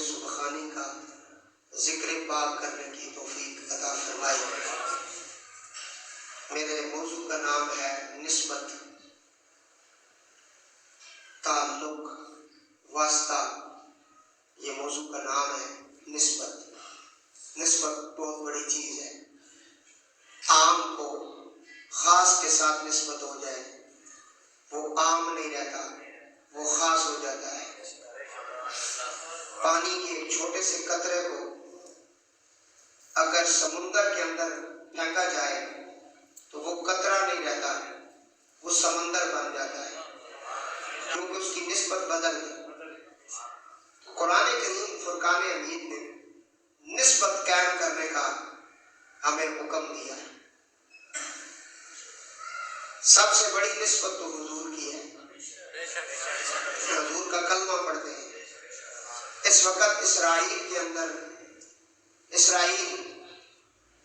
سبحانی کا ذکر پاک کرنے کی توفیق عطا فرمائی۔ میرے موضوع کا نام ہے نسبت، تعلق، واسطہ۔ یہ موضوع کا نام ہے نسبت۔ نسبت بہت بڑی چیز ہے۔ عام کو خاص کے ساتھ نسبت ہو جائے وہ عام نہیں رہتا، وہ خاص ہو جاتا ہے۔ پانی کے ایک چھوٹے سے قطرے کو اگر سمندر کے اندر پھینکا جائے تو وہ قطرہ نہیں رہتا، وہ سمندر بن جاتا ہے، کیونکہ اس کی نسبت بدل گئی۔ قرآن کریم فرقان حمید نے نسبت قائم کرنے کا ہمیں حکم دیا ہے۔ سب سے بڑی نسبت تو حضور کی ہے۔ حضور کا کلمہ پڑھتے ہیں۔ اس وقت اسرائیل کے اندر اسرائیل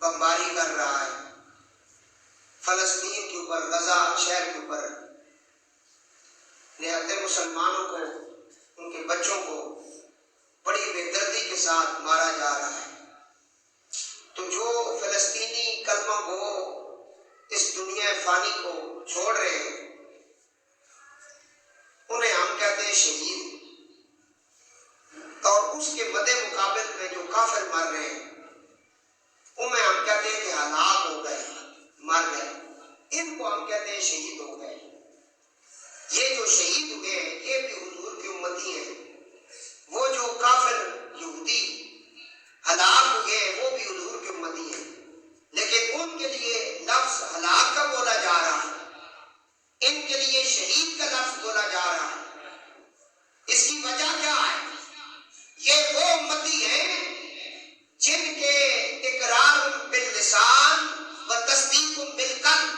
بمباری کر رہا ہے فلسطین کے اوپر، غزہ شہر کے اوپر۔ نہایت مسلمانوں کو، ان کے بچوں کو بڑی بے دردی کے ساتھ مارا جا رہا ہے۔ تو جو فلسطینی کلمہ گو اس دنیا فانی کو چھوڑ رہے ہیں انہیں ہم کہتے ہیں شہید، اور اس کے مد مقابل میں جو کافر مر رہے ہیں انہیں ہم کہتے ہیں کہ ہلاک ہو گئے، مر گئے۔ ان کو ہم کہتے ہیں شہید ہو گئے۔ یہ جو شہید ہوئے ہیں یہ بھی حضور کی امتی ہیں۔ وہ جو کافر یہودی ہلاک ہوئے ہیں وہ بھی حضور کی امتی ہیں، لیکن ان کے لیے لفظ ہلاک کا بولا جا رہا ہے، ان کے لیے شہید کا لفظ بولا جا رہا ہے۔ اس کی وجہ کیا ہے؟ یہ وہ امتی ہیں جن کے اقرار باللسان و تصدیق بالقلب،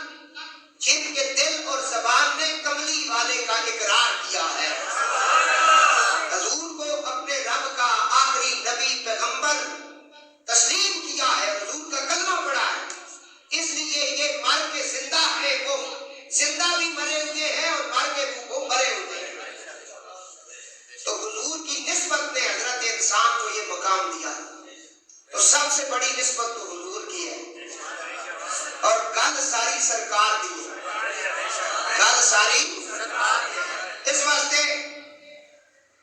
جن کے دل اور زبان نے کملی والے کا اقرار کیا ہے، حضور کو اپنے رب کا آخری نبی پیغمبر تسلیم کیا ہے، حضور کا کلمہ پڑھا ہے۔ اس لیے یہ مر کے زندہ ہے، وہ زندہ بھی مرے ہوئے ہیں اور مر کے وہ مرے ہوئے ہیں۔ تو حضور کی نسبت نے حضرت انسان کو یہ مقام دیا۔ تو سب سے بڑی نسبت تو حضور کی ہے، اور گل ساری سرکار دی ہے، گل ساری اس واسطے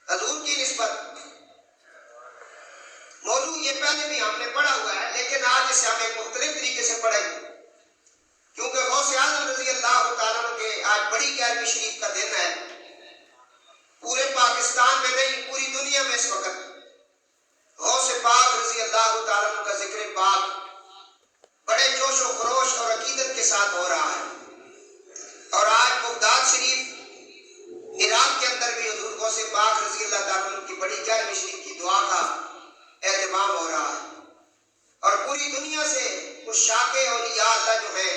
حضور کی نسبت۔ موضوع یہ پہلے بھی ہم نے پڑھا ہوا ہے، لیکن آج اسے ہم ایک مختلف طریقے سے پڑھیں، کیونکہ غوث اعظم رضی اللہ تعالیٰ عنہ کے آج بڑی 11ویں شریف کا دن ہے۔ پورے پاکستان میں نہیں، پوری دنیا میں اس وقت غوث پاک رضی اللہ تعالیٰ عنہ کا ذکر پاک بڑے جوش و خروش اور عقیدت کے ساتھ ہو رہا ہے۔ اور آج بغداد شریف، عراق کے اندر بھی حضور غوث پاک رضی اللہ تعالیٰ عنہ کی بڑی 11ویں شریف کی دعا کا اہتمام ہو رہا ہے، اور پوری دنیا سے عشاق اولیاء اللہ جو ہیں،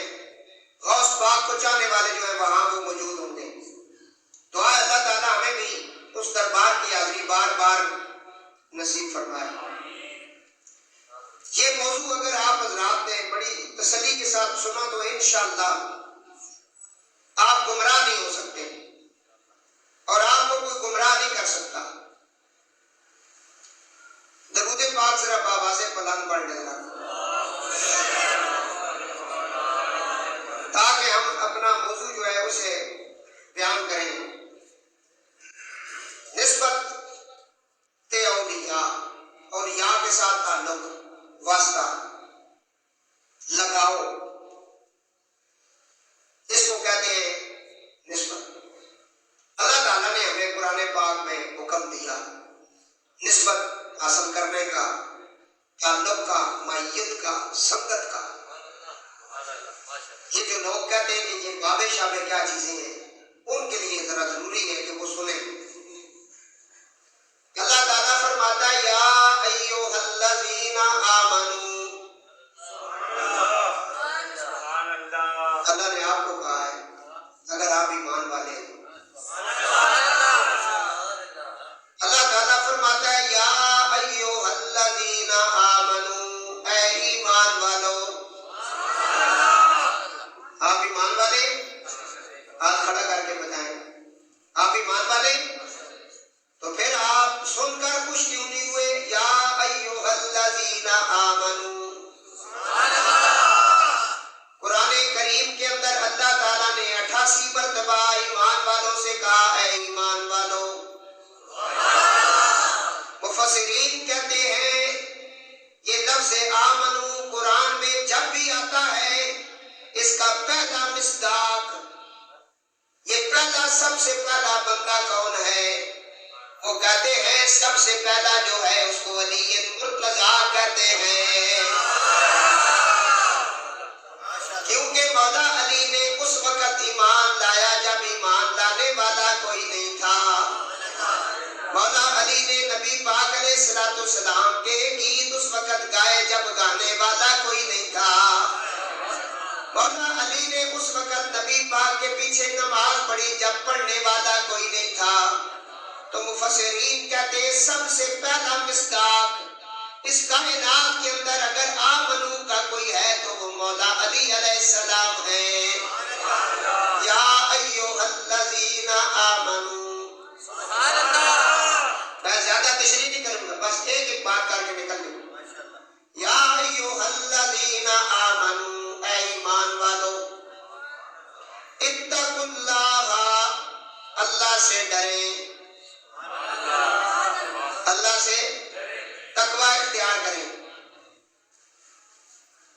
غوث پاک کو چاہنے والے جو ہیں وہاں وہ موجود ہوں گے۔ دعا اللہ تعالیٰ ہمیں بھی اس دربار کی حاضری بار بار نصیب فرمائے۔ یہ موضوع اگر آپ حضرات نے بڑی تسلی کے ساتھ سنا تو انشاءاللہ آپ گمراہ نہیں ہو سکتے، اور آپ کو کوئی گمراہ نہیں کر سکتا۔ درود پاک ذرا بآواز بلند پڑھ لینا تاکہ ہم اپنا موضوع جو ہے اسے بیان کریں۔ نسبت اولیاء، اولیاء کے ساتھ تعلق، واسطہ، لگاؤ، اس کو کہتے ہیں نسبت۔ اللہ تعالیٰ نے ہمیں قرآن پاک میں حکم دیا نسبت حاصل کرنے کا، تعلق کا، معیت کا، سنگت کا۔ یہ جو لوگ کہتے ہیں کہ یہ بابے شابے کیا چیزیں ہیں، ان کے لیے ذرا ضروری ہے کہ وہ سنیں۔ اللہ تعالیٰ فرماتا ہے یا ایھا الذین آمنوا، اللہ نے آپ کو کہا ہے اگر آپ ایمان والے ہیں۔ اللہ تعالیٰ فرماتا ہے یا ایھا الذین آمنوا، اے ایمان والو۔ آپ ایمان والے؟ ہاتھ کھڑا کر کے بتائیں، آپ ایمان والے؟ تو پھر آپ سن کر خوش کیوں نہیں ہوئے؟ یا ایھا الذین آمنوا، قرآن کریم کے اندر اللہ تعالیٰ نے 88 مرتبہ ایمان والوں سے کہا اے ایمان والوں۔ مفسرین کہتے ہیں یہ لفظ آمنو قرآن میں جب بھی آتا ہے اس کا پہلا مصداق، یہ پہلا سب سے پہلا بندہ کون ہے؟ وہ کہتے ہیں سب سے پہلا جو ہے اس کو علی مرتضیٰ کہتے ہیں، کیونکہ مولا علی نے اس وقت ایمان لایا جب ایمان لانے والا کوئی نہیں تھا۔ مولا علی نے نبی پاک علیہ السلام کے گیت اس وقت گائے جب گانے والا کوئی نہیں تھا۔ مولا علی نے اس وقت نبی پاک کے پیچھے نماز پڑھی جب پڑھنے والا کوئی نہیں تھا۔ تو مفسرین کہتے ہیں سب سے پہلا مصداق اس کائنات کے اندر اگر آمنو کا کوئی ہے تو وہ مولا علی علیہ السلام ہے۔ یا ایھا الذین آمنو، میں زیادہ تشریح نہیں کروں گا، بس ایک بات کر کے نکل دوں۔ یا ایھا الذین آمنو، اے ایمان والو، اتقوا اللہ، اللہ سے ڈریں، اللہ سے تقوی اختیار کریں۔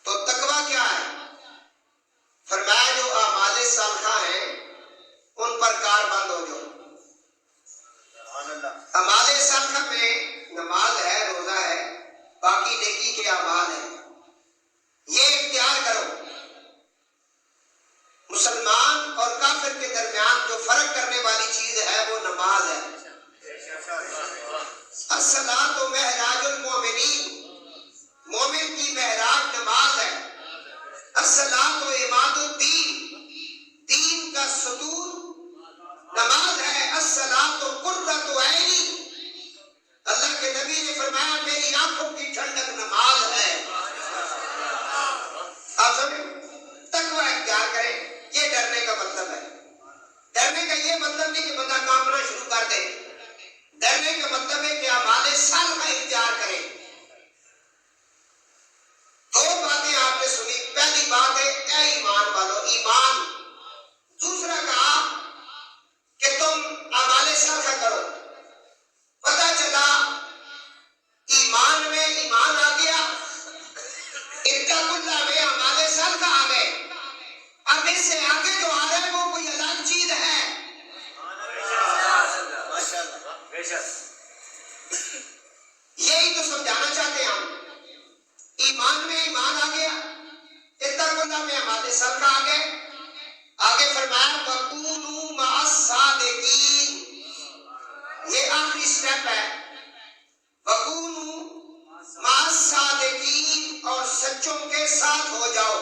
تو تقوی کیا ہے؟ فرمایا جو اعمال صالحہ ہیں ان پر کار بند ہو جاؤ۔ اعمال صالحہ میں نماز ہے، روزہ ہے، باقی نیکی کے اعمال ہیں، یہ اختیار کرو۔ مسلمان اور کافر کے درمیان جو فرق کرنے والی چیز ہے وہ نماز ہے۔ الصلاۃ معراج المومنین، مومن کی معراج نماز ہے۔ الصلاۃ عماد الدین، دین کا ستون نماز ہے۔ الصلاۃ قرۃ عینی، اللہ کے نبی نے فرمایا میری آنکھوں کی ٹھنڈک نماز ہے۔ آپ سمجھیں، تقوی اختیار کریں، یہ ڈرنے کا مطلب ہے۔ ڈرنے کا یہ مطلب نہیں کہ بندہ کام کرنا شروع کر دے، ڈرنے کا مطلب ہے کہ اعمال صالحہ اختیار کریں۔ دو باتیں آپ نے سنی، پہلی بات ہے اے ایمان والو، ایمان۔ دوسرا کہا کہ تم اعمال صالحہ کرو۔ پتہ چلا ایمان میں ایمان آ گیا، اتقوا اللہ میں اعمال صالحہ آ گئے۔ اب اس سے آگے جو آ رہا ہے وہ کوئی الگ چیز ہے۔ یہی تو سمجھانا چاہتے ہیں ہم۔ ایمان میں ایمان آ گیا، اتقوا اللہ میں اعمال صالحہ آ گئے۔ آگے فرمایا وَكُونُوا مَعَ الصَّادِقِينَ، یہ آخری سٹیپ ہے۔ وَكُونُوا مَعَ الصَّادِقِينَ، اور سچوں کے ساتھ ہو جاؤ۔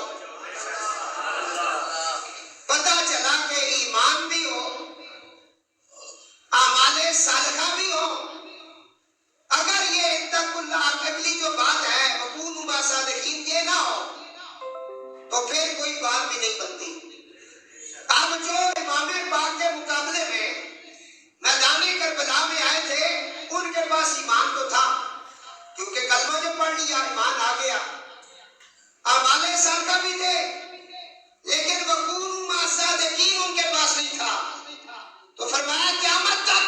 پتہ چلا کہ ایمان بھی ہو، اعمال صالحہ بھی ہو، اگر یہ اتقوا اللہ اگلی جو بات ہے وَكُونُوا مَعَ الصَّادِقِينَ یہ نہ ہو تو پھر کوئی بات بھی نہیں بنتی۔ اب جو امام پاک کے مقابلے میں میدان کربلا میں آئے تھے ان کے پاس ایمان تو تھا، کیونکہ کلمہ جو پڑھ لیا ایمان آ گیا، اعمال صالحہ بھی تھے، لیکن وَكُونُوا مَعَ الصَّادِقِينَ ان کے پاس نہیں تھا۔ تو فرمایا قیامت تک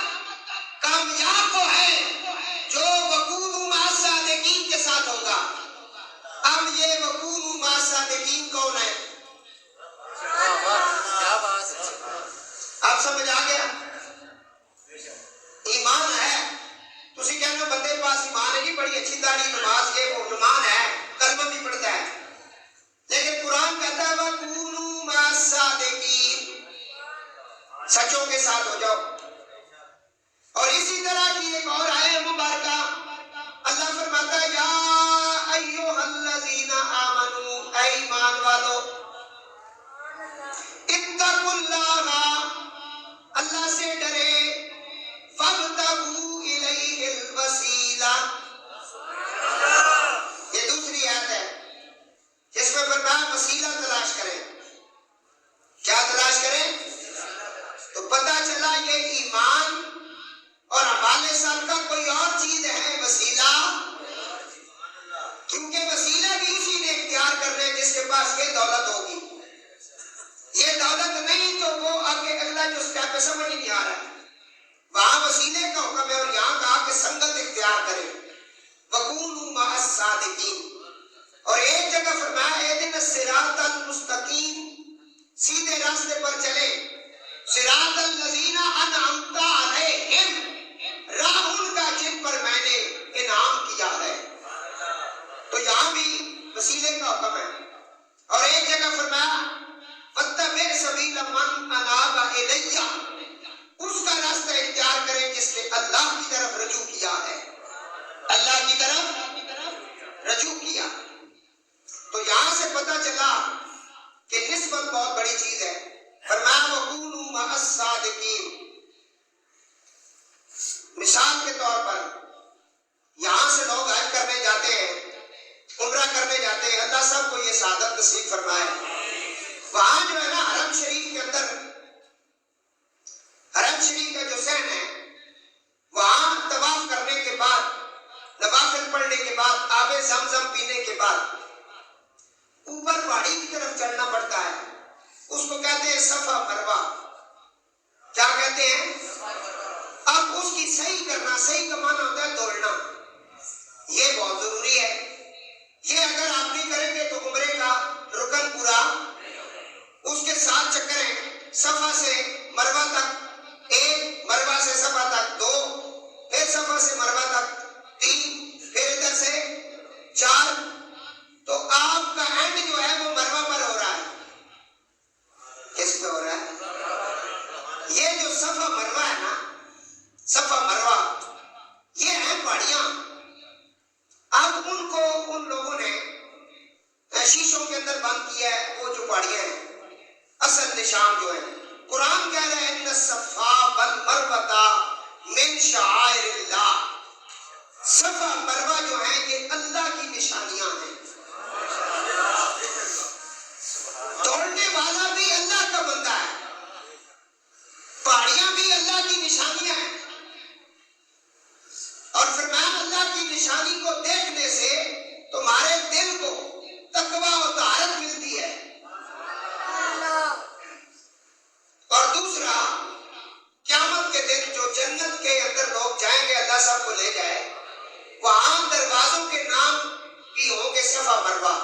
کامیاب وہ ہے جو وَكُونُوا مَعَ الصَّادِقِينَ کے ساتھ ہوگا۔ اب یہ وَكُونُوا مَعَ الصَّادِقِينَ کون ہے؟ آپ سمجھ آ گیا؟ ایمان ہے، تسی کہنا بندے پاس ایمان ہے جی، بڑی اچھی داڑھی نماز یہ وہ ایمان ہے، کلمہ بھی پڑھتا ہے، لیکن قرآن کہتا ہے وَكُونُوا مَعَ الصَّادِقِينَ، سچوں کے ساتھ ہو جاؤ۔ اور اسی طرح کی ایک اور آیت مبارکہ اللہ فرماتا ہے یا ایھا الذین آمنوا، اے ایمان والو، اتقوا اللہ، اللہ سے ڈرے، فابتغوا الیہ الوسیلہ، یہ دوسری آیت ہے جس میں فرمایا وسیلہ تلاش کریں۔ کیا تلاش کریں؟ تو پتہ چلا یہ ایمان اور اعمال رہا ہے. وہاں وسیلے کا حکم ہے اور یہاں کہا کہ سنگت اختیار کرے. وَكُونُوا مَعَ الصَّادِقِينَ. اور ایک جگہ فرمایا اهْدِنَا الصِّرَاطَ الْمُسْتَقِيمَ، سیدھے راستے پر چلے. صراط الذین انعمت علیہم، راہ ان کا جن پر میں نے انعام کیا ہے. تو یہاں بھی وسیلے کا حکم ہے. اور ایک جگہ فرمایا وَاتَّبِعْ سَبِيلَ مَنْ أَنَابَ إِلَيَّ، اس کا راستہ اختیار کریں جس نے اللہ کی طرف رجوع کیا ہے، اللہ کی طرف رجوع کیا. تو یہاں سے پتہ چلا کہ نسبت بہت بڑی چیز ہے. فرمایا وَكُونُوا مَعَ الصَّادِقِينَ. مثال کے طور پر یہاں سے لوگ حج کرنے جاتے ہیں، عمرہ کرنے جاتے ہیں، اللہ سب کو یہ سعادت نصیب فرمائے. وہاں جو ہے نا حرم شریف کے اندر، حرم شریف کا جو صحن ہے، وہاں طواف کرنے کے بعد، نوافل پڑھنے کے بعد، آب زمزم پینے کے بعد اوپر پہاڑی کی طرف چڑھنا پڑتا ہے. اس کو کہتے ہیں صفا مروہ. کیا کہتے ہیں؟ اب اس کی صحیح کرنا، صحیح کا معنی ہوتا ہے دوڑنا. یہ بہت ضروری ہے. یہ اگر آپ نہیں کریں گے تو عمرے کا رکن پورا. اس کے 7 چکر ہیں، صفا سے مروہ تک 1، مروہ سے صفا تک 2، پھر صفا سے مروہ تک 3، پھر ادھر سے 4. تو آپ کا اینڈ جو ہے وہ مروہ پر ہو رہا ہے. کس پہ ہو رہا ہے؟ یہ جو صفا مروہ ہے نا، صفا مروہ، یہ ہیں پہاڑیاں. اب ان کو ان لوگوں نے شیشوں کے اندر بند کیا ہے. وہ جو پہاڑیاں ہیں اصل نشان جو ہے، قرآن کہہ رہا ہے ان الصفا والمروہ من شعائر اللہ. صفا مروہ جو ہیں یہ اللہ کی نشانیاں ہیں. دوڑنے والا بھی اللہ کا بندہ ہے، پہاڑیاں بھی اللہ کی نشانیاں ہیں. اور فرمایا اللہ کی نشانی کو دیکھنے سے تمہارے دل کو تقویٰ و طہارت ملتی ہے. اور دوسرا، قیامت کے دن جو جنت کے اندر لوگ جائیں گے، اللہ سب کو لے جائے، وہاں دروازوں کے نام بھی ہوں گے صفا مروہ.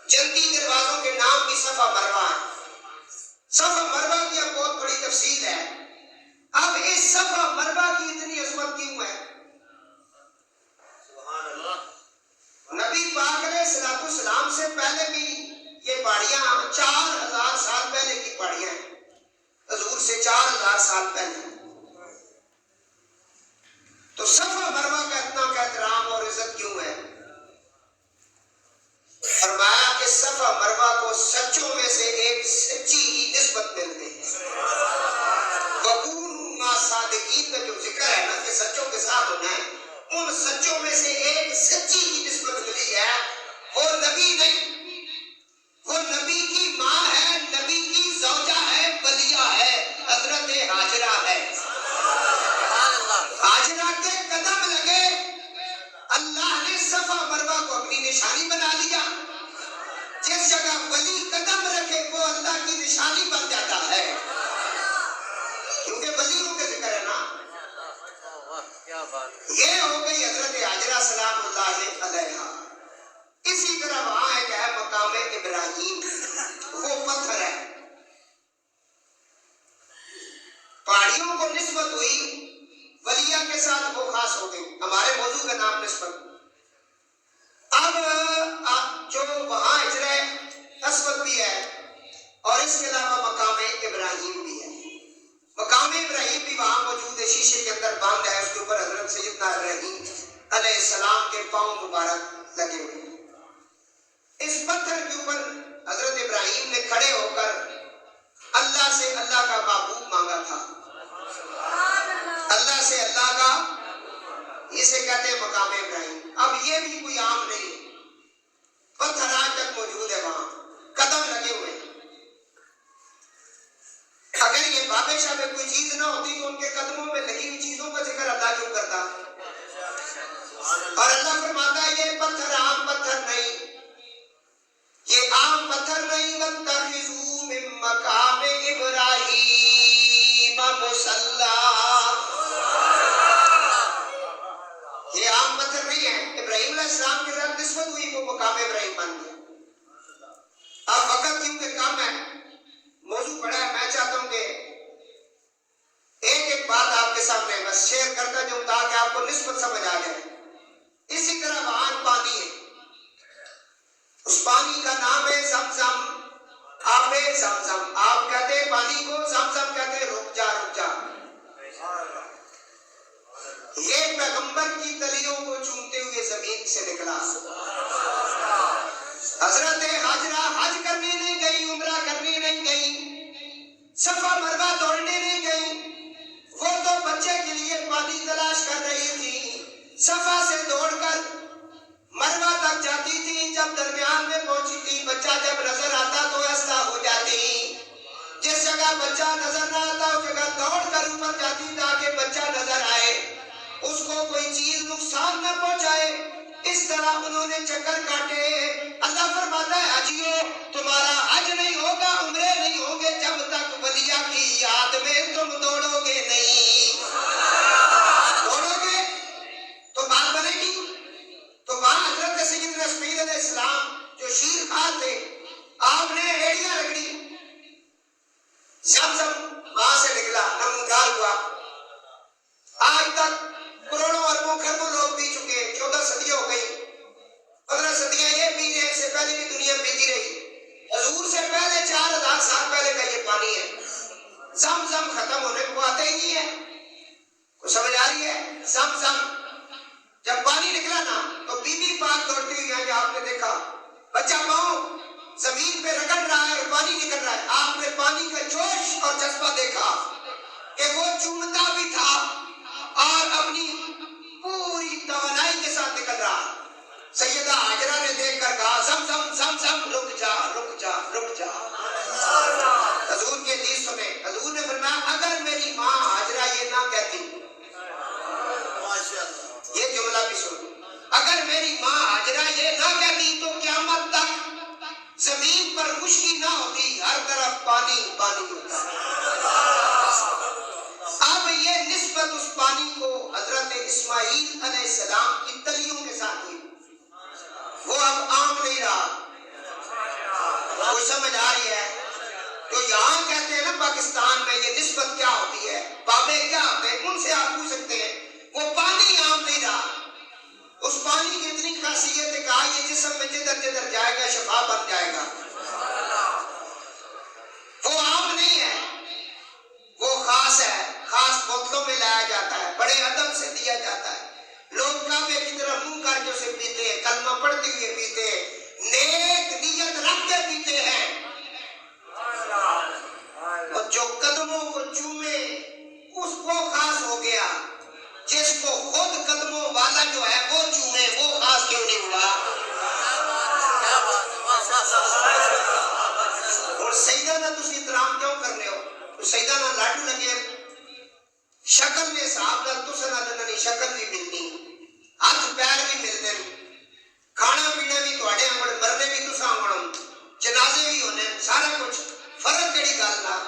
جنتی دروازوں کے نام بھی صفا مروہ ہیں. صفا مروہ کی اب بہت بڑی تفصیل ہے. اب اس صفا مروہ کی اتنی عظمت کیوں ہے؟ نبی پاک علیہ السلام سے پہلے بھی یہ پہاڑیاں 4000 سال پہلے کی پہاڑیاں ہیں، حضور سے 4000 سال پہلے. تو صفا مروہ کا اتنا احترام اور عزت کیوں ہے؟ فرمایا کہ صفا مروہ کو سچوں میں سے ایک سچی ہی نسبت ملتی ہے. وَكُونُوا مَعَ الصَّادِقِينَ کا جو ذکر ہے نا کہ سچوں کے ساتھ ہونا ہے، ان سچوں میں سے ایک سچی ہی نسبت ملی ہے. وہ نبی نہیں، وہ نبی کی ماں ہے، نبی کی زوجہ ہے، ولیہ ہے، حضرت ہاجرہ ہے. ہاجرہ کے قدم لگے، اللہ نے صفا مروہ کو اپنی نشانی بنا لیا. جس جگہ ولی قدم رکھے وہ اللہ کی نشانی بن جاتا ہے، کیونکہ ولیوں کے ذکر ہے نا. یہ ہو گئی حضرت ہاجرہ سلام اللہ علیہا. اسی طرح وہاں ایک ہے مقام ابراہیم، وہ پتھر ہے. پہاڑیوں کو نسبت ہوئی، ولیہ کے ساتھ وہ خاص ہو گئی. ہمارے موضوع کا نام نسبت. اب جو وہاں حجر اسود بھی ہے اور اس کے علاوہ مقام ابراہیم بھی ہے. مقام ابراہیم بھی وہاں موجود ہے، شیشے کے اندر بند ہے. اس کے اوپر حضرت سیدنا ابراہیم علیہ السلام کے پاؤں مبارک لگے ہوئے. اس پتھر کے اوپر حضرت ابراہیم نے کھڑے ہو کر اللہ سے اللہ کا محبوب مانگا تھا. اللہ سے اللہ کا، اسے کہتے ہیں مقام ابراہیم. اب یہ بھی کوئی عام نہیں، پتھر آج تک موجود ہے، وہاں قدم لگے ہوئے. اگر یہ بابے شاہ میں کوئی چیز نہ ہوتی تو ان کے قدموں میں لگی ہوئی چیزوں کا ذکر اللہ کیوں کرتا؟ اور اللہ فرماتا ہے یہ پتھر عام پتھر نہیں، یہ عام پتھر نہیں. وَاتَّخِذُوا مِن مَّقَامِ إِبْرَاهِيمَ مصلی. یہ عام مطلب نہیں ہے. ابراہیم علیہ السلام کے ساتھ نسبت ہوئی وہ مقام ابراہیم بن گیا. اب وقت کیونکہ کم ہے، موضوع بڑا ہے، میں چاہتا ہوں کہ ایک ایک بات آپ کے سامنے بس شیئر کرتا جاؤں تاکہ آپ کو نسبت سمجھ آ جائے. اسی طرح وہاں پانی ہے، اس پانی کا نام ہے زمزم، آب زمزم. آپ کہتے ہیں پانی کو، زمزم کہتے ہیں رک جا رک جا. یہ پیغمبر کی تلیوں کو چومتے ہوئے زمین سے نکلا. حضرت حاجرہ حج کرنے نہیں گئی، عمرہ کرنے نہیں گئی، صفا مروہ دوڑنے نہیں گئی. وہ تو بچے کے لیے پانی تلاش کر رہی تھی. صفا سے دوڑ کر مروہ تک جاتی تھی. جب درمیان میں پہنچی تھی، بچہ جب نظر آتا تو ایسا ہو جاتی. جس جگہ بچہ نظر نہ آتا اس جگہ دوڑ کر اوپر جاتی تاکہ بچہ نظر آئے، اس کو کوئی چیز نقصان نہ پہنچائے. اس طرح انہوں نے چکر کاٹے. اللہ فرماتا ہے حجیو تمہارا حج نہیں ہوگا، عمرے نہیں ہوں گے جب تک ولیہ کی یاد میں تم دوڑو گے نہیں. دوڑو گے تو بات بنے گی. تو وہاں حضرت سیدنا اسماعیل علیہ السلام جو شیر خوار تھے، آپ نے ایڑیاں رگڑی، زمزم وہاں سے نکلا، نمودار ہوا. آج تک کروڑوں اربوں کھربوں لوگ پی چکے، 14 صدیاں ہو گئی، 15 صدیاں یہ پی رہے، اس سے پہلے بھی دنیا پیتی رہی. حضور سے پہلے 4000 سال پہلے کا یہ پانی ہے. زمزم ختم ہونے کو آتے ہی نہیں ہے. کچھ سمجھ آ رہی ہے؟ زمزم جب پانی نکلا نا تو بی بی پاک دوڑتی ہوئی آئی. آپ نے دیکھا بچہ پاؤں زمین پہ رگڑ رہا ہے اور پانی نکل رہا ہے. آپ نے پانی کا جوش اور جذبہ دیکھا کہ وہ چومتا بھی تھا اور اپنی پوری توانائی کے ساتھ نکل رہا. سیدہ حاجرہ نے دیکھ کر کہا زمزم زمزم رک جا رک جا رک جا. حضور کی حدیث سنیں، حضور نے فرمایا اگر میری ماں حاجرہ یہ نہ کہتی، یہ جملہ بھی سن، اگر میری ماں حاجرہ یہ نہ کہتی تو قیامت تک زمین پر خشکی نہ ہوتی، ہر طرف پانی پانی ہوتا. اب یہ نسبت اس پانی کو حضرت اسماعیل علیہ السلام کی تلیوں کے ساتھ ہوئی. وہ اب عام نہیں رہا. کوئی سمجھ آ رہی ہے؟ تو یہاں کہتے ہیں نا پاکستان میں یہ نسبت کیا ہوتی ہے، بابے کیا ہوتے ہیں، ان سے آپ پوچھ سکتے ہیں. وہ پانی عام نہیں رہا. اس پانی کی اتنی خاصیت ہے، کہا یہ جسم میں جدھر جدھر جائے گا شفا بن جائے گا. وہ عام نہیں ہے، وہ خاص ہے. خاص بوتلوں میں لایا جاتا ہے، بڑے ادب سے دیا جاتا ہے. لوگ کعبے کی طرف منہ کر کے اسے پیتے ہیں، کلمہ پڑھتے ہوئے پیتے ہیں، نیک نیت رکھ کے پیتے ہیں. اور جو قدموں کو چومے اس کو خاص ہو گیا. جس کو خود قدموں والا جو ہے وہ چومے وہ خاص کیوں نہیں ہوا؟ اور سیدانہ تسی احترام کیوں کر رہے ہو؟ سیدانہ لاڈو لگے شکل میں صاحب نال تساں نال شکل بھی ملنی، ہاتھ پیر بھی ملنے، کھانا پینا بھی تواڈے وانگ، مرنے بھی تساں وانگ، جنازے بھی ہونے، سارا کچھ. فرق کیڑی گل نا؟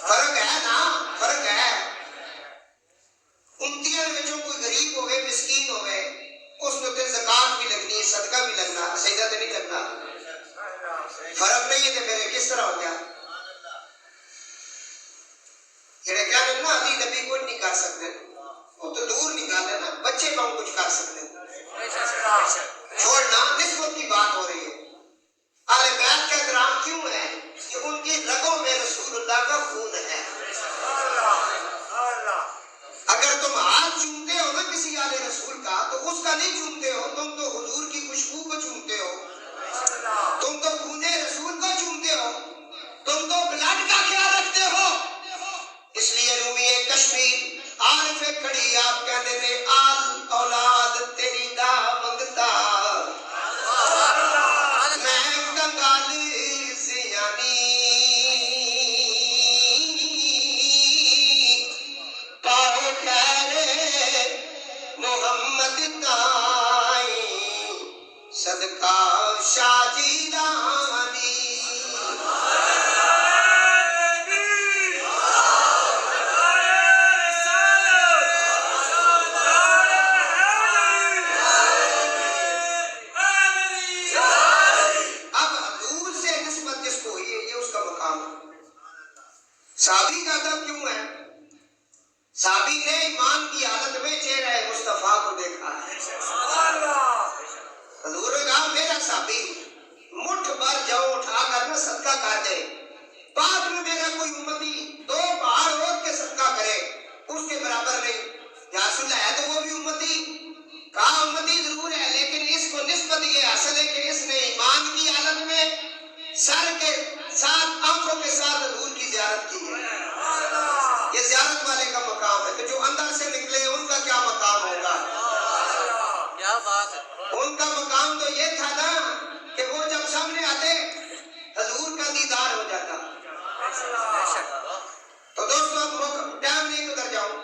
فرق ہے نا، فرق ہے. امتیاں وچوں کوئی غریب ہوئے مسکین ہوئے اس نے تے زکات بھی لگنی، صدقہ بھی لگنا، سجدہ تے نہیں لگنا. فرق نہیں ہے تو پھر کس طرح ہو گیا؟ جڑے کہنے نا علی نبی کچھ نہیں کر سکتے، وہ تو دور نکالے نا، بچے کم کچھ کر سکتے. چھوڑنا، نسبت کی بات ہو رہی ہے. اہل بیت کا احترام کیوں ہے؟ کہ ان کی رگوں میں رسول اللہ کا خون ہے. اگر تم ہاتھ چومتے ہو نا کسی آل رسول کا تو اس کا نہیں چومتے ہو، تم تو حضور کی خوشبو کو چومتے ہو، تم تو خون رسول کو چومتے ہو، تم تو بلڈ کا خیال رکھتے ہو. اس لیے رومی کشمیر عارف کھڑی آپ کہنے نے آل اولاد تیری دا منگتا میں کنگال زیانی پاؤ خیر محمد تائی صدقہ شاجیلانی. کیوں ہے؟ صحابی نے ایمان کی حالت میں چہرہ مصطفیٰ کو دیکھا ہے۔ حضور نے کہا میرا صحابی مٹھ بھر جاؤ اٹھا کر نہ صدقہ کر دے، بعد میں میرا کوئی امتی 2 پہاڑ اور کے صدقہ کرے اس کے برابر نہیں۔ یا رسول اللہ ہے تو وہ بھی امتی؟ کہا امتی ضرور ہے، لیکن اس کو نسبت یہ حاصل ہے کہ اس نے ایمان کی حالت میں سر کے ساتھ آنکھوں کے ساتھ حضور کی زیارت کی ہے۔ یہ زیارت والے کا مقام ہے۔ تو جو اندر سے نکلے ان کا کیا مقام ہوگا؟ کیا بات ہے! ان کا مقام تو یہ تھا نا کہ وہ جب سامنے آتے حضور کا دیدار ہو جاتا۔ تو دوستو اب ٹائم نہیں گزر جاؤں،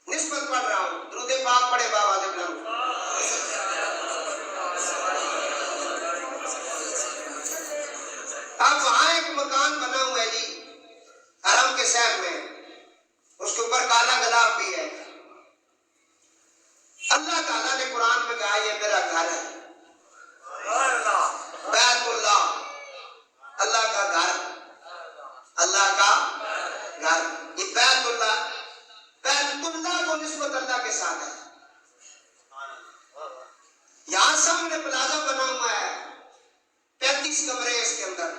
نسبت پڑھ رہا ہوں، درود پاک پڑھے بابا دبلم۔ اب وہاں ایک مکان بنا ہوا ہے جی حرم کے سیر میں، اس کے اوپر کالا گلاب بھی ہے۔ اللہ تعالیٰ نے قرآن میں کہا یہ میرا گھر ہے، بیت اللہ، اللہ کا گھر، اللہ کا گھر۔ یہ بیت اللہ، بیت اللہ کو نسبت اللہ کے ساتھ ہے۔ یہاں سامنے پلازا بنا ہوا ہے، 35 کمرے اس کے اندر،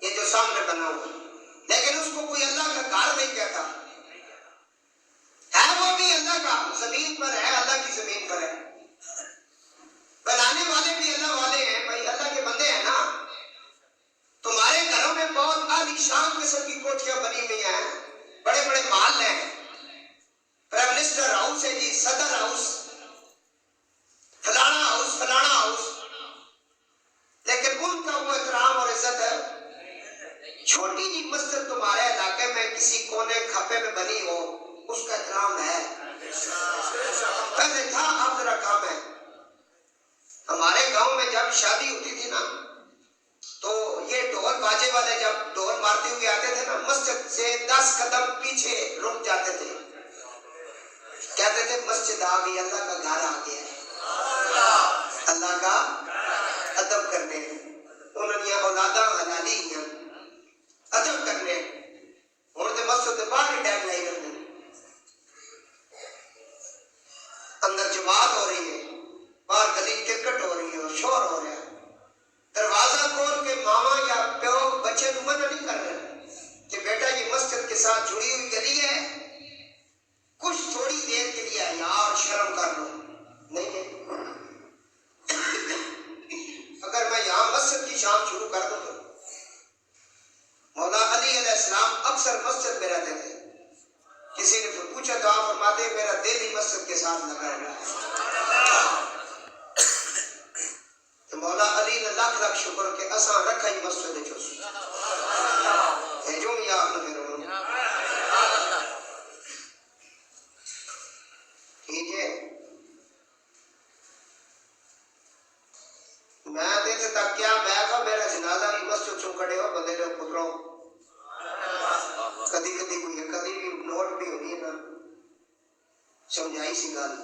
یہ جو سامنے بنا ہوا ہے، لیکن اس کو کوئی اللہ کا گھر نہیں کہتا ہے، وہ بھی اللہ کا زمین پر ہے، اللہ کی زمین پر ہے۔ بنانے والے بھی اللہ والے ہیں بھائی، اللہ کے بندے ہیں نا۔ تمہارے گھروں میں بہت عالی شان قسم کی کوٹھیاں بنی ہوئی ہیں، بڑے بڑے محل ہیں، پرائم منسٹر ہاؤس ہے جی، صدر ہاؤس، فلانا ہاؤس، فلانا ہاؤس، لیکن ان کا وہ احترام اور عزت ہے۔ چھوٹی جی مسجد تمہارے علاقے میں کسی کونے کھپے میں بنی ہو، اس کا احترام ہے، پہلے تھا، اب ذرا کام ہے۔ ہمارے گاؤں میں جب شادی ہوتی تھی نا تو یہ ڈھول باجے والے جب ڈھول مارتے ہوئے آتے تھے نا، مسجد سے 10 قدم پیچھے رک جاتے تھے، کہتے تھے مسجد آ گئی، اللہ کا گھر آ گیا ہے، اللہ کا ادب کرنے، انہوں نے اولاداں حلالی ہیں ادب کرنے، ہوں تو مسجد کے باہر ہی ٹیگ لائی کرتے ہیں، اندر جماعت ہو رہی ہے، باہر گلی کرکٹ ہو رہی ہے اور شور ہو رہا ہے، دروازہ کھول کے ماما یا پیو بچے کو منع نہیں کر رہے کہ بیٹا یہ مسجد کے ساتھ جڑی ہوئی گلی ہے، کچھ تھوڑی دیر کے لیے یار شرم کر لو، نہیں ہے۔ اگر میں یہاں مسجد کی شام شروع کر دوں تو مولا علی علیہ السلام اکثر مسجد میں رہتے تھے، کسی نے پھر پوچھا تو آپ فرماتے میرا دل ہی مسجد کے ساتھ لگا ہوا ہے۔ تو مولا علی نے لاکھ لاکھ شکر کہ اساں رکھا ہی مسجد چوس جو یا ٹھیک ہے۔ میں دیتے تک کیا میں کہا میرا جنازہ بھی مسجد چوں کڑے ہو بندے نے پتروں کدی کدی کوئی کدی بھی نوٹ بھی ہونی ہے نا سمجھائی سی گل۔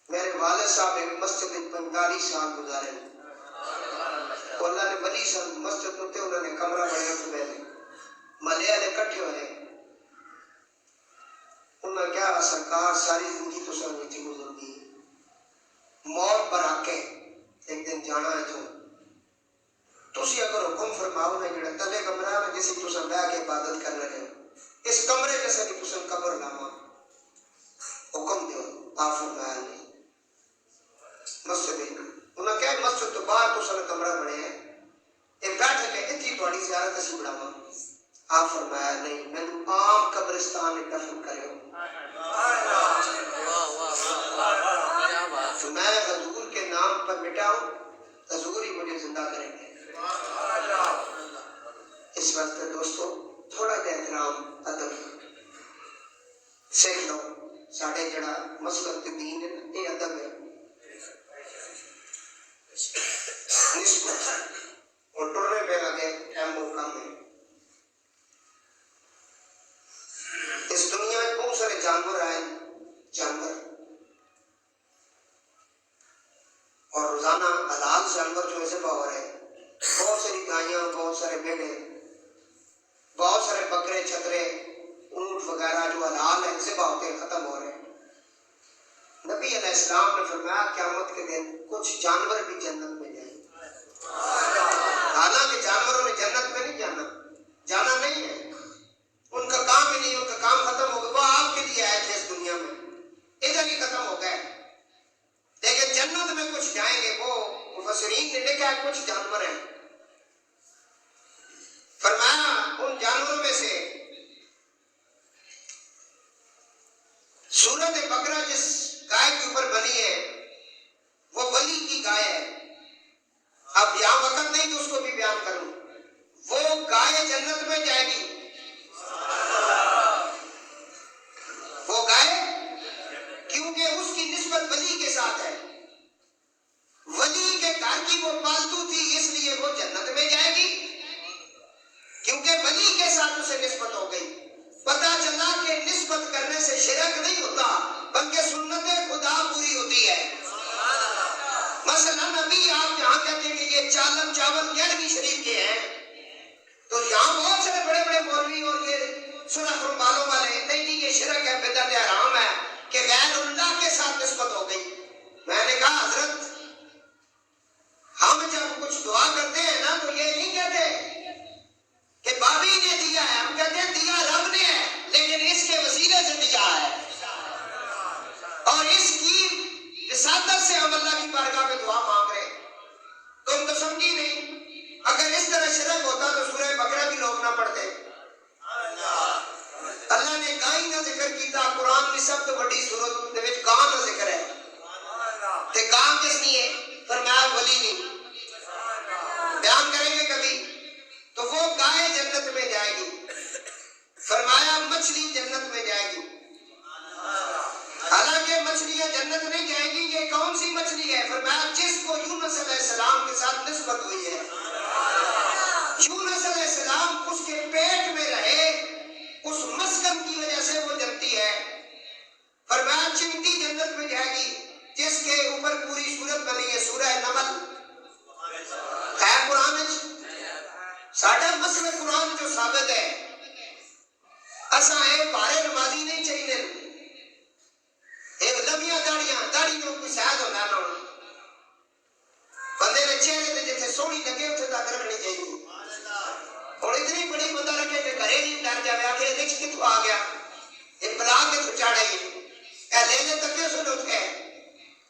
میرے والد صاحب ایک مسجد میں 45 سال گزارے، اللہ نے ولی صاحب مسجد ہوتے انہوں نے کمرہ بنایا ہوئے ملے والے کٹھے ہوئے، انہوں نے کیا سرکار ساری زندگی تو سر تھی گزرگی، موت پر آ کے ایک دن جانا ہے تو تسی اگر حکم فرماؤ نا جڑا تلے کمرہ میں جسی تساں بیٹھ کے عبادت کر رہے ہو اس کمرے جیسا کہ تساں قبر لاواں، حکم دیو، آپ فرمایا نہیں مسجد انہوں نے کہا مسجد تو باہر تساں نے کمرہ بنے ہیں یہ بیٹھ کے اتنی تھوڑی زیارت اسی بڑھاواں، آپ فرمایا نہیں میں عام قبرستان میں دفن کرے ہو، تو میں حضور کے نام پر مٹاؤں حضور ہی مجھے زندہ کریں گے۔ اس وقت دوستو تھوڑا جا احترام ادب سیکھ لو، ساڑھے جڑا مسلک دین ہے یہ ادب ہے، نسبت اور ٹرنے پہ لگے اہم موقع میں۔ اس دنیا میں بہت سارے جانور آئے، جانور اور روزانہ حلال جانور جو ایسے باور ہے، بہت ساری گائیاں، بہت سارے میڑے، بہت سارے بکرے اونٹ وغیرہ جو حلال ہیں ذبح ہوتے ہیں ختم ہو رہے ہیں. نبی علیہ السلام نے فرمایا قیامت کے دن کچھ جانور بھی جنت میں جائیں گے. حالانکہ جانوروں نے جنت میں نہیں جانا نہیں ہے، ان کا کام ہی نہیں، ان کا کام ختم ہو گیا. وہ آپ کے لیے آئے تھے اس دنیا میں، ادھر ہی ختم ہو گئے. لیکن جنت میں کچھ جائیں گے. وہ مفسرین نے لکھا ہے کچھ جانور ہیں. فرمایا ان جانوروں میں سے سورت بقرہ جس گائے کے اوپر بنی ہے وہ ولی کی گائے ہے. اب یہاں وقت نہیں کہ اس کو بھی بیان کروں. وہ گائے جنت میں جائے گی. وہ گائے کیونکہ اس کی نسبت ولی کے ساتھ ہے. ولی کے گھر کی وہ پالتو تھی اس لیے وہ جنت میں جائے گی کیونکہ ولی کے ساتھ اسے نسبت ہو گئی. پتہ چلا کہ نسبت کرنے سے شرک نہیں ہوتا بلکہ سنت خدا پوری ہوتی ہے. مثلا نبی آپ یہاں کہتے ہیں کہ یہ چالن چاول گیارہویں شریف کے ہیں تو یہاں بہت سارے بڑے بڑے مولوی اور یہ سرخ رومالوں والے نہیں جی یہ شرک ہے بدعت ہے حرام ہے کہ غیر اللہ کے ساتھ نسبت ہو گئی. میں نے کہا حضرت ہم جب کچھ دعا کرتے ہیں نا تو یہ نہیں کہتے کہ بابی نے دیا ہے، ہم کہتے ہیں دیا رب نے ہے لیکن اس کے وسیلے سے دیا ہے اور اس کی وساطت سے ہم اللہ کی بارگاہ میں دعا مانگ رہے ہیں. تم تو سمجھی نہیں. اگر اس طرح شرک ہوتا تو سورہ بقرہ بھی لوگ نہ پڑھتے. اللہ نے گائے کا ذکر کیتا. قرآن کی سب تو بڑی سورت دے وچ گاں کا ذکر ہے تے گاں کس نہیں ہے؟ فرمایا ولی نہیں. بیان کریں گے کبھی. تو وہ گائے جنت میں جائے گی. فرمایا مچھلی جنت میں جائے گی. حالانکہ مچھلیاں جنت نہیں جائیں گی. یہ کون سی مچھلی ہے؟ فرمایا جس کو یونس علیہ السلام کے ساتھ نسبت ہوئی ہے. یونس علیہ السلام اس کے پیٹ میں رہے، اس مسکن کی وجہ سے وہ جنتی ہے. فرمایا چمٹی جنت میں جائے گی جس کے اوپر پوری سورت بنی ہے سورہ نمل. ہے قرآن میں ساڈا مسئلہ قرآن جو ثابت ہے اساں اے بارے نمازی نہیں چاہیے. ایک لمبیاں داڑیوں کوئی شاید ہونا نہ ہونا بندے نے چہرے تے جتھے سونی لگے اتنے تک رکھنی چاہیے. اور اتنی بڑی بندہ رکھے کہ گھرے نہیں ڈر جائے آ کے دیکھ کتوں آ گیا یہ بلا کے تو چاڑے اے لے لے تکے سن اٹھ کے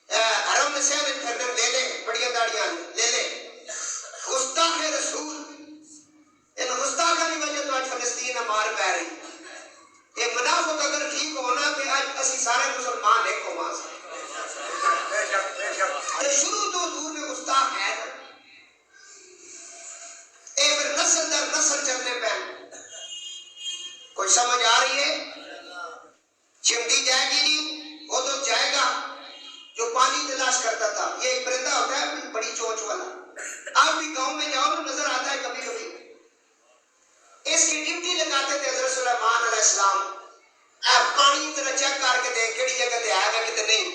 حرم میں سے لے لے بڑیاں داڑیاں لے لے. گستاخ رسول ان گستاخاں کی وجہ تو آج فلسطین مار پہ رہی. یہ منافق اگر ٹھیک ہونا تو آج اسی سارے مسلمان ایک ہو ماں سے شروع تو حضور میں گستاخ ہے. اے پھر نسل در نسل چلنے پہ کوئی سمجھ آ رہی ہے؟ چمٹی جائے گی نہیں. وہ تو جائے گا جو پانی تلاش کرتا تھا. یہ ایک پرندہ ہوتا ہے بڑی چونچ والا. آپ بھی گاؤں میں جاؤ تو نظر آتا ہے کبھی کبھی. اس کی ڈیوٹی لگاتے تھے حضرت سلیمان علیہ السلام. پانی طرح چیک کر کے دے کہڑی جگہ تے آئے گا کتنے نہیں.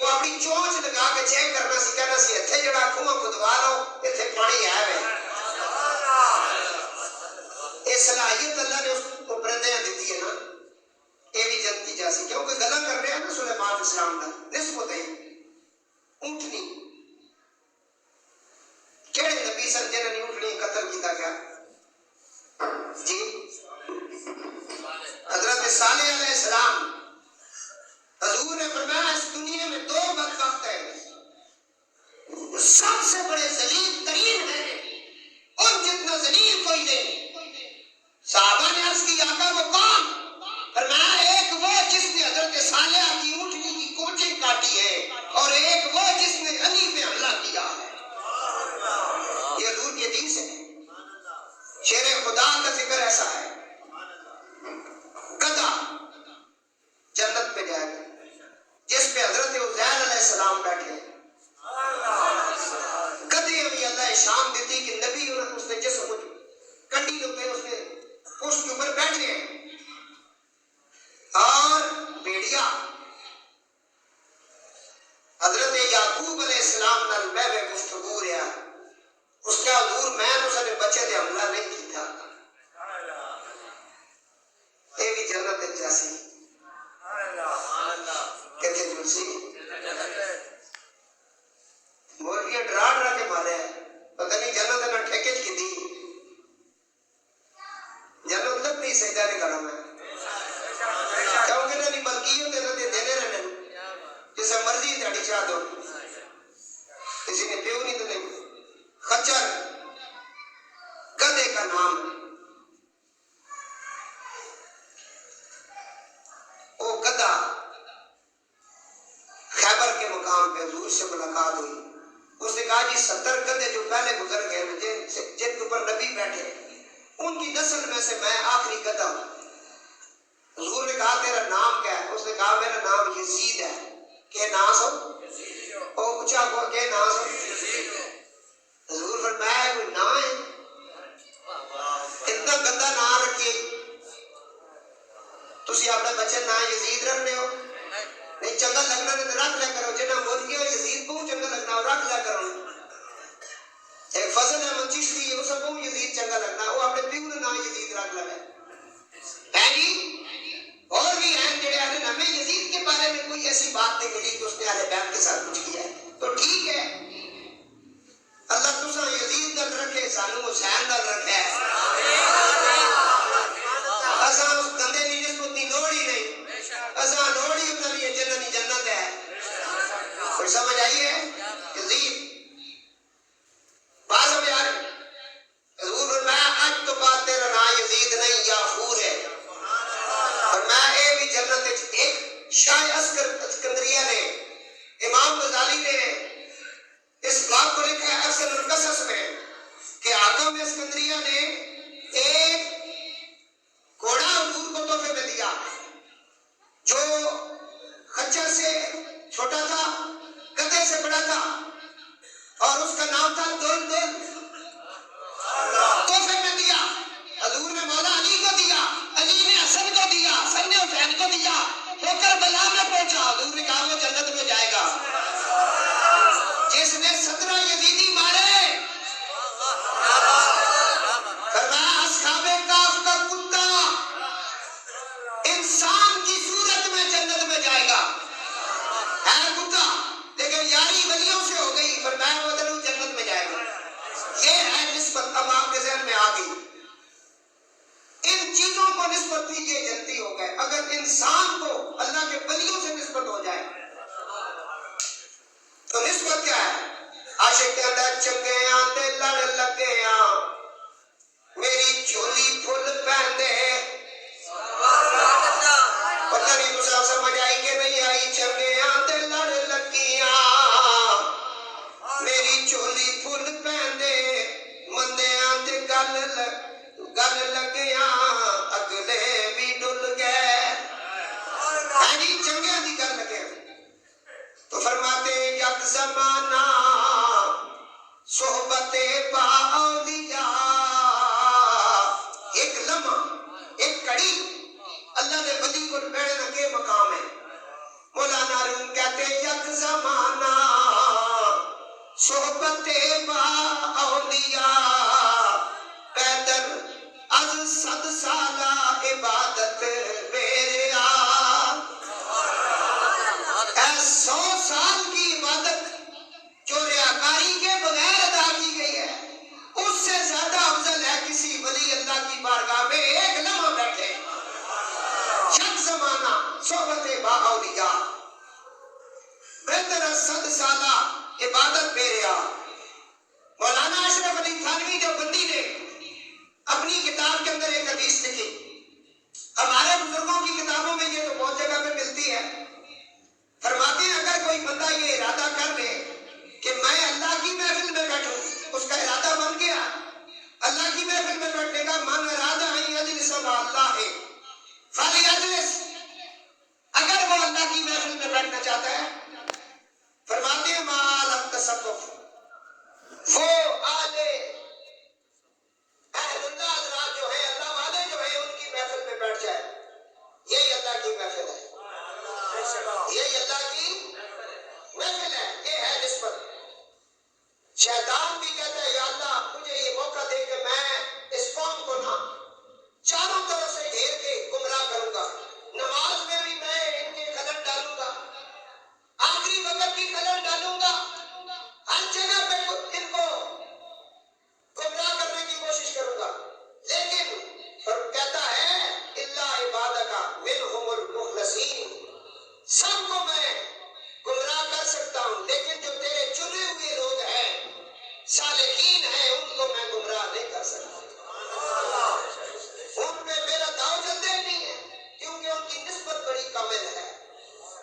وہ اپنی چونچ لگا کے چیک کرنا سی کہنا سی اتنے جڑا کنواں کھدوا لو اتنے پانی ہے وے. یہ صلاحیت اللہ نے اس کو پرندے دیتی ہے نا. یہ بھی جنتی جیسی کیونکہ گلا کر رہے ہیں نا سلیمان علیہ السلام کا نسبت ہے اونٹنی. کہڑے نبی سن جنہوں نے اونٹنی قتل کیتا کیا جی؟ حضرت صالح علیہ السلام. حضور نے فرمایا اس دنیا میں دو بدبخت ہیں سب سے بڑے ذلیل ترین ہیں اور جتنا ذلیل کوئی نہیں. صحابہ نے عرض کی آقا وہ کون؟ فرمایا ایک وہ جس نے حضرت صالح کی اونٹنی کی کوچنگ کاٹی ہے اور ایک وہ جس نے علی پہ حملہ کیا ہے. یہ حضور کے دین سے شیر خدا کا ذکر ایسا ہے. گدھا جنت میں جائے گا جس پہ حضرت عزیر علیہ السلام بیٹھے. گدھے ابھی اللہ شان دیتی کہ نبی اس نے جسم کنڈی ہوتے اس نے پشت کے اوپر بیٹھے ہیں. اور بیڑیا حضرت یعقوب علیہ السلام نال میں گفتگو رہا اس کا حضور میں اس نے بچے دے حملہ نہیں کیتا. جاسی کہتے جلسی مولوی ڈرا ڈرا کے مارے پتہ نہیں جنت نہ ٹھیکے کی دی جنت لگ نہیں سیدہ نے کرا میں کیونکہ نہ نہیں ملکیت دے دینے رہنے جسے مرضی تھاڑی چاہ دو کسی نے پیو نہیں تو نہیں خچر گدے کا نام وہ گدہ خیبر کے مقام پہ حضور سے ملاقات ہوئی اس نے کہا جی 70 گدے جو پہلے گزر گئے جن کے اوپر نبی بیٹھے ان کی نسل میں سے میں آخری گدہ ہوں حضور نے کہا تیرا نام کیا ہے اس نے کہا میرا نام یزید ہے کہ نام سو او اچھا کو کہ نام سو حضور فرمایا کوئی نام ہے اتنا گندا نام رکھیے تسی اپنے بچے نام یزید رکھنے ہو نہیں چنگا لگنا تو رکھ لیا کرو جنہ مرغی ہو یزید بہت چنگا لگنا ہو رکھ لیا کرو ایک فضل احمد چشتی ہے اسے بہت یزید چنگا لگنا وہ اپنے پیو نے نام یزید رکھ لیا ہے جی اور بھی ہیں جڑے آنے ہمیں یزید کے بارے میں کوئی ایسی بات نہیں ملی کہ اس نے اہل بیت کے ساتھ کچھ کیا ہے تو ٹھیک ہے اللہ تسا یزید نال رکھے سانو حسین نال رکھے اساں اس گندے دی نسبت دی لوڑ ہی نہیں اساں لوڑ ہی انہاں دی جنت دی جنت ہے کوئی سمجھ آئی ہے یزید بات سمجھ آ رہی حضور فرمایا آج تو بات تیرا نام یزید نہیں یافور ہے اور میں اے بھی جنت ایک شاہ اسکندریہ نے امام غزالی نے اس بات کو لکھا ہے اکثر القصص میں کہ حاکم اسکندریہ نے ایک گھوڑا حضور کو تحفے میں دیا جو خچر سے چھوٹا تھا گدھے سے بڑا تھا اور اس کا نام تھا دل دل تحفے میں دیا حضور نے مولا علی کو دیا علی نے حسن کو دیا حسن نے حسین کو دیا ہو کر بلا میں پہنچا حضور نے کہا وہ جنت میں جائے گا جس نے 17 یزیدی مارے فرمایا اصحاب کاف کا کتا انسان کی صورت میں جنت میں جائے گا ہے کتا لیکن یاری ولیوں سے ہو گئی فرمایا وہ ضرور جنت میں جائے گا یہ ہے نسبت اب آپ کے ذہن میں آ گئی ان چیزوں کو نسبت دیجیے جنتی ہو گئے اگر انسان کو اللہ کے ولیوں سے نسبت ہو جائے تو نسبت کیا ہے عاشق کہتا ہے چنگے آتے لڑ لگے میری چولی پھل پہندے پتہ نہیں تو سمجھ آئی کہ نہیں آئی چنگے آتے لڑ لگیاں میری چولی پھل پہندے مندے آتے گل لگیاں اگلے بھی ڈل گئے جی چنگے دی گل لگے تو فرماتے یک زمانہ صحبت با اولیاء ایک لمحہ ایک کڑی اللہ نے ولی کو بیڑے نہ کے مقام ہے مولانا روم کہتے یک زمانہ صحبت با اولیاء پیدل از 100 سالہ عبادت میرے 100 سال کی عبادت جو ریاکاری کے بغیر ادا کی گئی ہے اس سے زیادہ افضل ہے کسی ولی اللہ کی بارگاہ میں ایک لمحہ بیٹھے یک زمانہ صحبت با اولیاء بہتر 100 سالہ عبادت میرے مولانا اشرف علی تھانوی دیوبندی نے اپنی کتاب کے اندر ایک حدیث لکھی ہمارے بزرگوں کی کتابوں میں یہ تو بہت جگہ پہ ملتی ہے فرماتے ہیں اگر کوئی بندہ یہ ارادہ کر لے کہ میں اللہ کی محفل میں بیٹھوں اس کا ارادہ بن گیا اللہ کی محفل میں بیٹھنے کا من ارادہ ہے اجلس اللہ ہے فلیجلس اگر وہ اللہ کی محفل میں بیٹھنا چاہتا ہے فرماتے ہیں مال التصوف وہ آلے اہل اللہ حضرات جو ہیں اللہ والے جو ہیں ان کی محفل میں بیٹھ جائے یہی اللہ کی محفل ہے یہی اللہ کی محفل ہے یہ ہے نسبت شیطان بھی کہتا ہے یا اللہ مجھے یہ موقع دے کہ میں اس قوم کو نہ چاروں طرف سے گھیر کے گمراہ کروں گا سب کو میں گمراہ کر سکتا ہوں، لیکن جو تیرے چنے ہوئے لوگ ہیں، صالحین ہیں، ان کو میں گمراہ نہیں کر سکتا۔ ان میں میرا داؤ چلتا ہی نہیں ہے، کیونکہ ان کی نسبت بڑی کامل ہے۔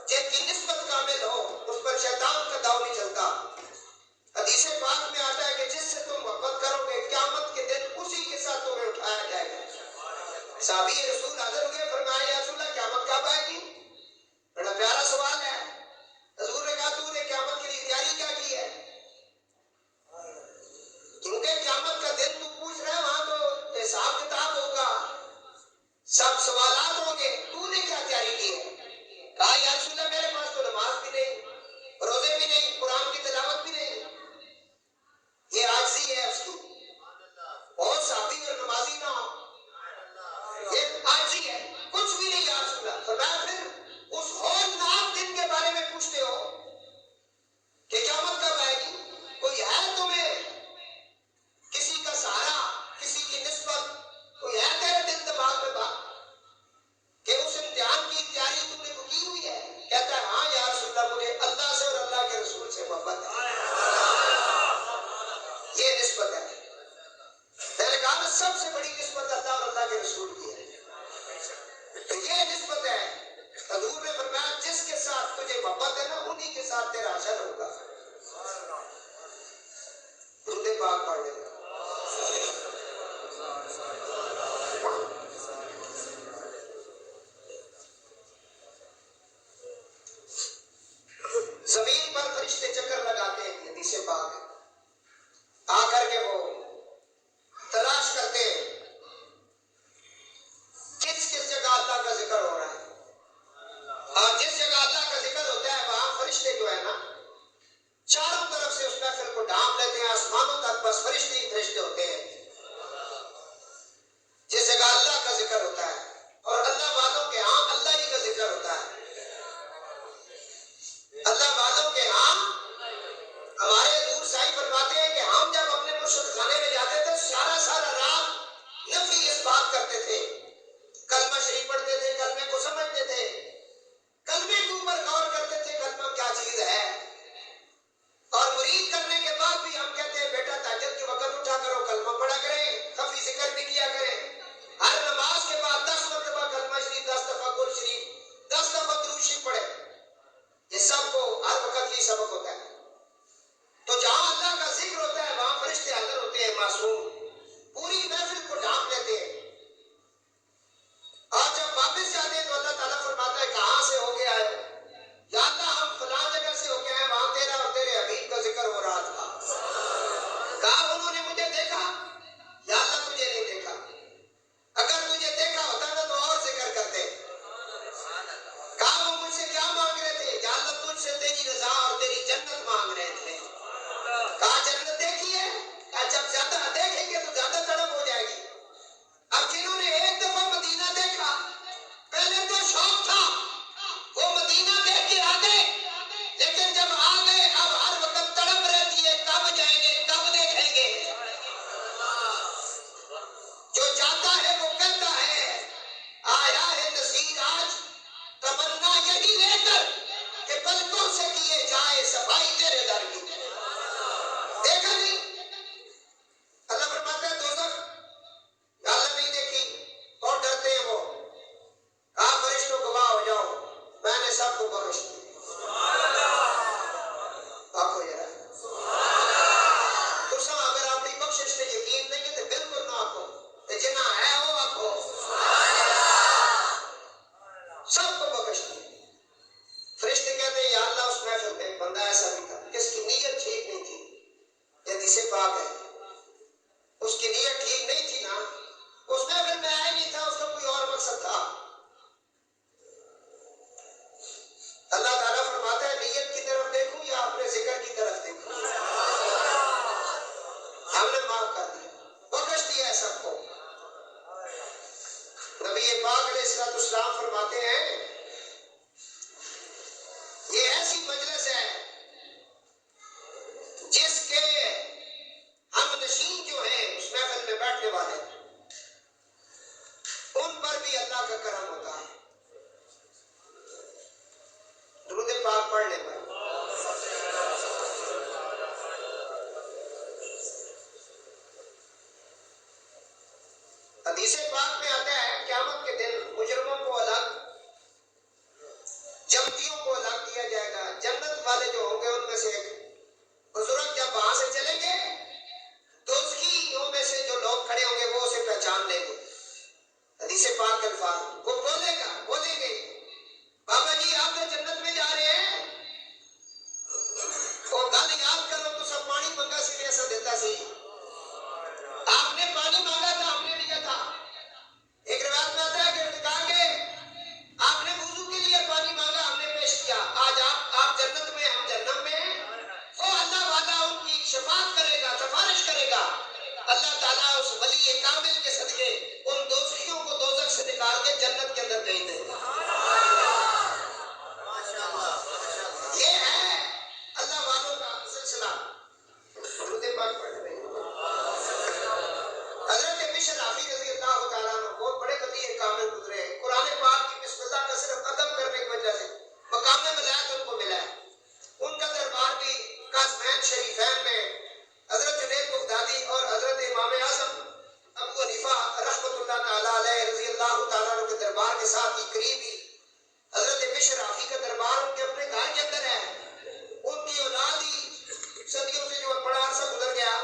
جن کی نسبت کامل ہو اس پر شیطان کا داؤ نہیں چلتا۔ حدیث پاک میں آتا ہے کہ جس سے تم محبت کرو گے قیامت کے دن اسی کے ساتھ تمہیں اٹھایا جائے گا۔ صحابی رسول حاضر ہوئے، فرمایا یا رسول اللہ قیامت کب آئے گی؟ بڑا پیارا سوال ہے۔ حضور نے کہا تو نے قیامت کے لیے تیاری کیا کی ہے؟ کیونکہ قیامت کا دن تو پوچھ رہے وہاں تو حساب کتاب ہوگا، سب سوالات ہوں گے، تو نے کیا تیاری کی ہے؟ کہا یا رسول اللہ میرے پاس تو نماز بھی نہیں، روزے بھی نہیں، قرآن کی تلاوت بھی نہیں۔ یہ عاجزی ہے اس کی۔ بہت صحابی اور نمازی نہ ہو، یہ عاجزی ہے، کچھ بھی نہیں یا رسول اللہ۔ فرمایا پھر اس ہولناک دن کے بارے میں پوچھتے ہو کہ قیامت کب آئے گی؟ کوئی ہے تمہیں کسی کا سہارا، کسی کی نسبت، کوئی ہے تیرے دل دماغ میں بات کہ اس امتحان کی تیاری تم نے کی ہوئی ہے؟ کہتا ہے ہاں یا رسول اللہ مجھے اللہ سے اور اللہ کے رسول سے محبت ہے۔ یہ نسبت ہے۔ میں نے کہا نا سب سے بڑی نسبت اللہ اور اللہ کے رسول کی ہے، تو یہ نسبت ہے۔ حضور نے فرمایا جس کے ساتھ تجھے محبت ہے نا انہی کے ساتھ تیرا حشر ہوگا۔ درود پاک پڑھ لے۔ زمین پر فرشتے چکر لگاتے ہیں، حدیث پاک ہے، آ کر کے وہ تلاش کرتے ہیں کس کس جگہ اللہ کا ذکر ہو رہا ہے، اور جس جگہ اللہ کا ذکر ہوتا ہے وہاں فرشتے جو ہے نا چاروں طرف سے اس محفل کو ڈھانپ لیتے ہیں، آسمانوں تک بس فرشتے ہی فرشتے ہوتے ہیں۔ جس جگہ اللہ کا ذکر ہوتا ہے اور اللہ والوں کے ہاں اللہ ہی کا ذکر ہوتا ہے، اللہ والوں کے ہاں ہمارے حضور صاحب فرماتے ہیں کہ ہم جب اپنے مرشد خانے میں جاتے تھے سارا رات نفی اس بات کرتے تھے، کلمہ شریف پڑھتے تھے، کلمے کو سمجھتے تھے، کلمے کے اوپر غور کرتے تھے کلمہ کیا چیز ہے، اور مرید کرنے کے بعد بھی ہم کہتے ہیں بیٹا تہجد کے وقت اٹھا کرو کلمہ پڑھا کریں، خفی ذکر بھی کیا کریں، ہر نماز کے بعد 10 مرتبہ کلمہ شریف، 10 دفعہ قرآن شریف، 10 دفعہ درود شریف پڑھے۔ یہ سب کو ہر وقت یہ سبق ہوتا ہے۔ تو جہاں اللہ کا ذکر ہوتا ہے وہاں فرشتے حاضر ہوتے ہیں، معصوم پوری محفل کو ڈھانپ لیتے ہیں، اور جب واپس جاتے ہیں تو اللہ تعالیٰ فرماتا ہے کہاں سے ہو کے آئے ہو؟ یا اللہ ہم فلاں جگہ سے ہو کے آئے، وہاں تیرا اور تیرے حبیب کا ذکر ہو رہا تھا۔ کہا انہوں نے مجھے دیکھا؟ یا اللہ تجھے نہیں دیکھا، اگر تجھے دیکھا ہوتا نا تو اور ذکر کرتے۔ کہا وہ مجھ سے کیا مانگ رہے تھے؟ یا اللہ تجھ سے تیری رضا اور تیری جنت مانگ رہے تھے۔ کہا جنت دیکھی ہے؟ کہا جب زیادہ دیکھیں گے تو زیادہ تڑپ ہو جائے گی۔ اب جنہوں نے ایک دفعہ مدینہ دیکھا، پہلے تو شوق تھا، وہ مدینہ دیکھ کے آ گئے، لیکن جب آ گئے اب ہر وقت تڑپ رہتی ہے کب جائیں گے، کب دیکھیں گے۔ جو جاتا ہے وہ کہتا ہے آیا ہے نصیر آج تمنا یہی لے کر کہ پلکوں سے کیے جائے صفائی تیرے در کی۔ دیکھا نہیں؟ اللہ فرماتا ہے دوزخ یا اللہ نہیں دیکھی، اور ڈرتے ہیں وہ۔ کہا فرشتوں گواہ ہو جاؤ میں نے سب کو بخش دیا۔ آنکھو ذرا تسا اگر اپنی بخشش سے یقین نہیں ہے تو بالکل نہ آنکھو، جنا ہے وہ آنکھو، سب کو بخش دیا۔ فرشتے کہتے ہیں یا اللہ اس محفل میں ایک بندہ ایسا بھی تھا جس کی نیت ٹھیک نہیں تھی، یہ حدیث پاک ہے، اس کی نیت ٹھیک نہیں تھی نا، اس محفل میں آیا نہیں تھا، اس کا کوئی اور مقصد تھا۔ اللہ تعالیٰ فرماتا ہے نیت کی طرف دیکھوں یا اپنے ذکر کی طرف دیکھوں؟ ہم نے معاف کر دیا، بخش دیا ہے سب کو۔ نبی پاک علیہ السلام فرماتے ہیں یہ ایسی مجلس ہے جس کے ہم نشین جو ہیں اس محفل میں بیٹھنے والے ان پر بھی اللہ کا کرم ہوتا ہے۔ سوال وہ بولیں گے بابا جی آپ تو جنت میں جا رہے ہیں وہ گل یاد کرو تو سب پانی منگا سی ایسا دیتا سی آپ نے پانی مانگا تھا ہم نے دیا تھا ایک روایت میں آتا ہے کہ کہا کہ آپ نے وضو کے لیے پانی مانگا ہم نے پیش کیا آج آپ جنت میں ہم جہنم میں وہ اللہ والا ان کی شفاعت کرے گا سفارش کرے گا اللہ تعالیٰ اس ولی کامل کے صدقے ان دوزخیوں کو دوزخ سے نکال کے جنت کے اندر بھیج دے گا یہ ہے اللہ والوں کا سلسلہ درود پاک پڑھ رہے ہیں حضرت بشر حافظ رضی اللہ تعالیٰ عنہ بہت بڑے ولی کامل گزرے ہیں قرآن پاک کی بسم اللہ کا صرف ادب کرنے کی وجہ سے مقام ولایت ان کو ملا ہے ان کا دربار بھی قاسمین شریفین میں حضرت جنید بغدادی اور حضرت امام اعظم ابو حنیفہ رحمۃ اللہ تعالیٰ علیہ رضی اللہ تعالیٰ عنہ کے دربار کے ساتھ ہی قریبی حضرت بشر حافظ کا دربار ان کے اپنے گھر کے اندر ہے ان کی اولاد ہی صدیوں سے جو بڑا عرصہ گزر گیا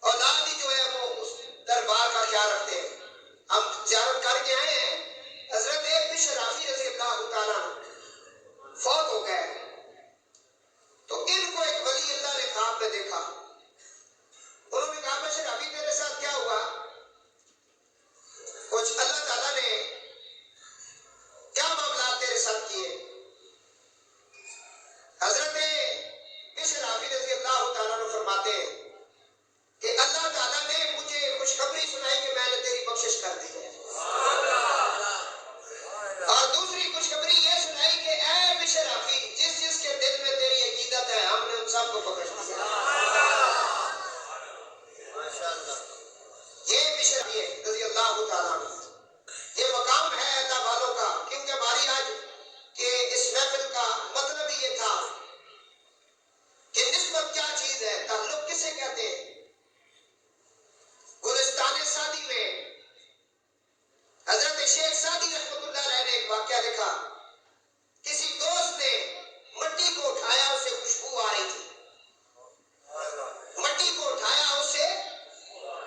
اولاد ہی جو ہے وہ اس دربار کا خیال رکھتے ہیں ہم زیارت کر کے آئے ہیں حضرت بشر حافظ رضی اللہ تعالیٰ عنہ فوت ہو گئے تو ان کو ایک ولی اللہ نے خواب میں دیکھا انہوں نے کہا بشر حافظ تیرے ساتھ کیا ہوا کچھ اللہ تعالیٰ نے کیا معاملات تیرے ساتھ کیے حضرت بشر حافظ رضی اللہ تعالیٰ عنہ فرماتے ہیں کہ اللہ تعالیٰ نے مجھے خوشخبری سنائی کہ میں نے تیری بخشش کر دی ہے اور دوسری خوشخبری یہ سنائی کہ اے بشر حافظ جس کے دل میں تیری عقیدت ہے ہم نے ان سب کو بخش دیا یہ بشر حافظ رضی اللہ تعالیٰ عنہ یہ مقام ہے اللہ والوں کا کیونکہ ہماری آج کہ اس محفل کا مطلب ہی یہ تھا کہ نسبت کیا چیز ہے تعلق کسے کہتے ہیں گلستان سعدی میں حضرت شیخ سعدی رحمۃ اللہ علیہ نے ایک واقعہ لکھا کسی دوست نے مٹی کو اٹھایا اسے خوشبو آ رہی تھی مٹی کو اٹھایا اسے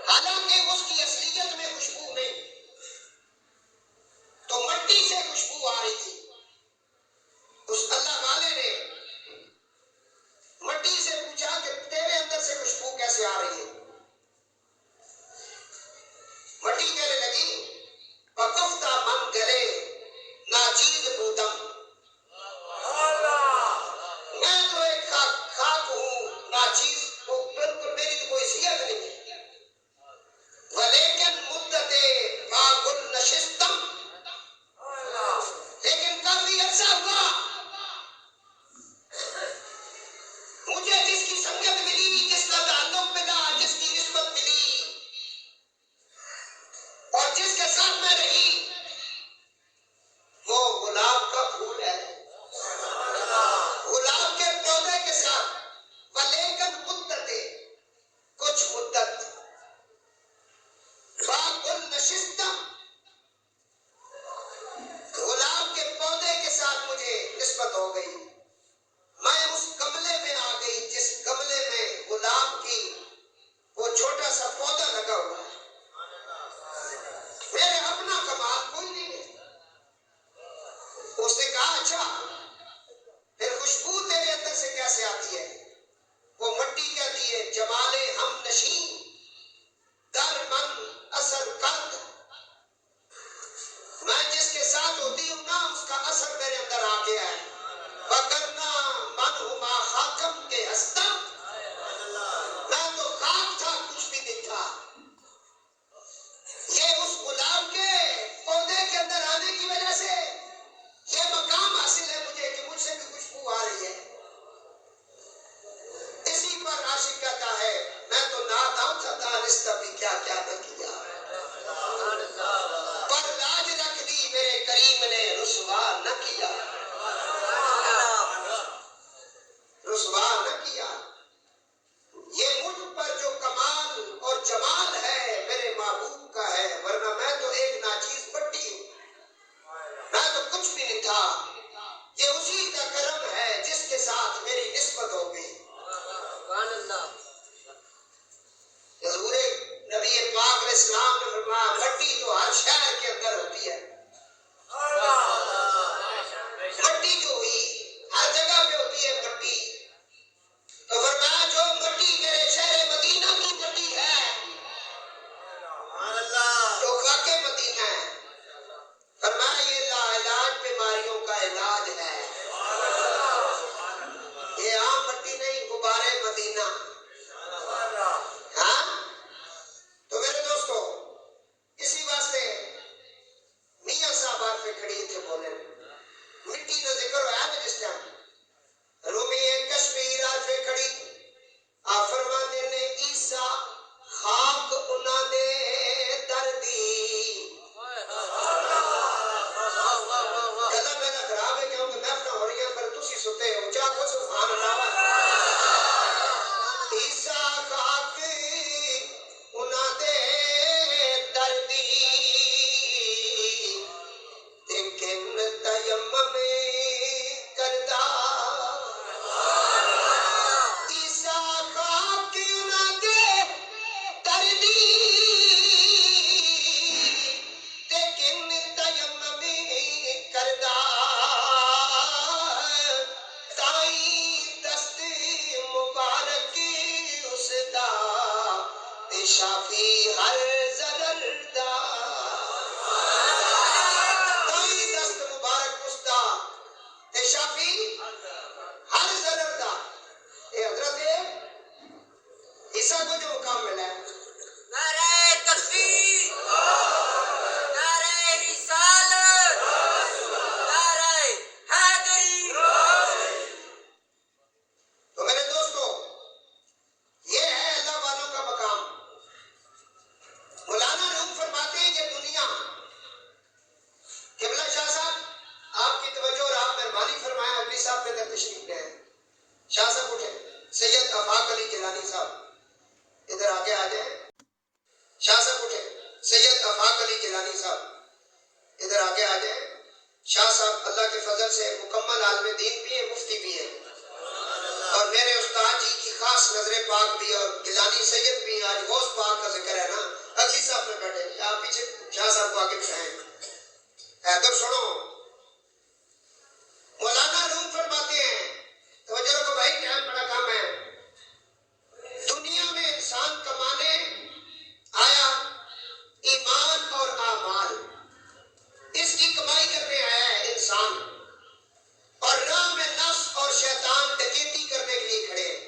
حالانکہ اس کی اصلیت میں خوشبو نہیں تو مٹی سے خوشبو آ رہی تھی اس اللہ والے نے مٹی سے پوچھا کہ تیرے اندر سے خوشبو کیسے آ رہی ہے مٹی کہنے لگی وقفتہ من گلے ناچیز بودم میں تو ایک خاک ہوں ناچیز بالکل میری تو کوئی صحت نہیں ہے ولیکن مدت باغل نشستم لیکن کافی عرصہ ہوا مجھے جس کی سنگت ملی جس کا تعلق ملا جس کی نسبت ملی اور جس کے ساتھ میں رہی وہ گلاب کا پھول ہے گلاب کے پودے کے ساتھ ولیکن مدت کچھ مدت باغل نشستم گلاب کے پودے کے ساتھ مجھے نسبت ہو گئی میں اس گملے میں آ گئی جس گملے میں گلاب کی وہ چھوٹا سا پودا لگا ہوا ہے میرے اپنا کمال کوئی نہیں ہے اس نے کہا اچھا پھر خوشبو تیرے اندر سے کیسے آتی ہے وہ مٹی کہتی ہے جمال ہم نشین در من اثر کرد میں جس کے ساتھ ہوتی ہوں نا اس کا اثر میرے اندر آ گیا ہے وگرنا من ہما خاکم کے ہستا میں تو خاک تھا کچھ بھی نہیں تھا یہ اس گلاب کے پودے کے اندر آنے کی وجہ سے یہ مقام حاصل ہے مجھے کہ مجھ سے بھی خوشبو آ رہی ہے اسی پر عاشق کہتا ہے میں تو ناداں تھا دانستہ بھی کیا کیا نہ کیا پر لاج رکھ دی میرے کریم نے رسوا نہ کیا رسوا نہ کیا یہ مجھ پر جو کمال اور جمال ہے میرے محبوب کا ہے ورنہ میں تو ایک ناچیز مٹی ہوں میں تو کچھ بھی نہیں تھا یہ اسی کا کرم ہے جس کے ساتھ میری نسبت ہو گئی حضور نبی پاک علیہ السلام نے فرمایا مٹی تو ہر شہر کے اندر ہوتی ہے تشریف لے آئے. شاہ صاحب اٹھے. سید آفاق علی جیلانی صاحب ادھر آگے آ جائیں. شاہ صاحب اٹھے. سید آفاق علی جیلانی صاحب ادھر آگے آ جائیں. شاہ صاحب اللہ کے فضل سے مکمل عالم دین بھی ہیں, مفتی بھی ہیں, اور میرے استاد جی کی خاص نظر پاک بھی, اور گیلانی سید بھی. آج غوث پاک کا ذکر ہے نا. اگلی صاحب میں بیٹھے, آپ پیچھے شاہ صاحب کو آگے بٹھائیں. ادب سنو. مولانا روم فرماتے ہیں, توجہ رکھو بھائی, ٹائم بڑا کم ہے. دنیا میں انسان کمانے آیا, ایمان اور اعمال اس کی کمائی کرنے آیا ہے انسان, اور راہ میں نفس اور شیطان ڈکیتی کرنے کے لیے کھڑے ہیں.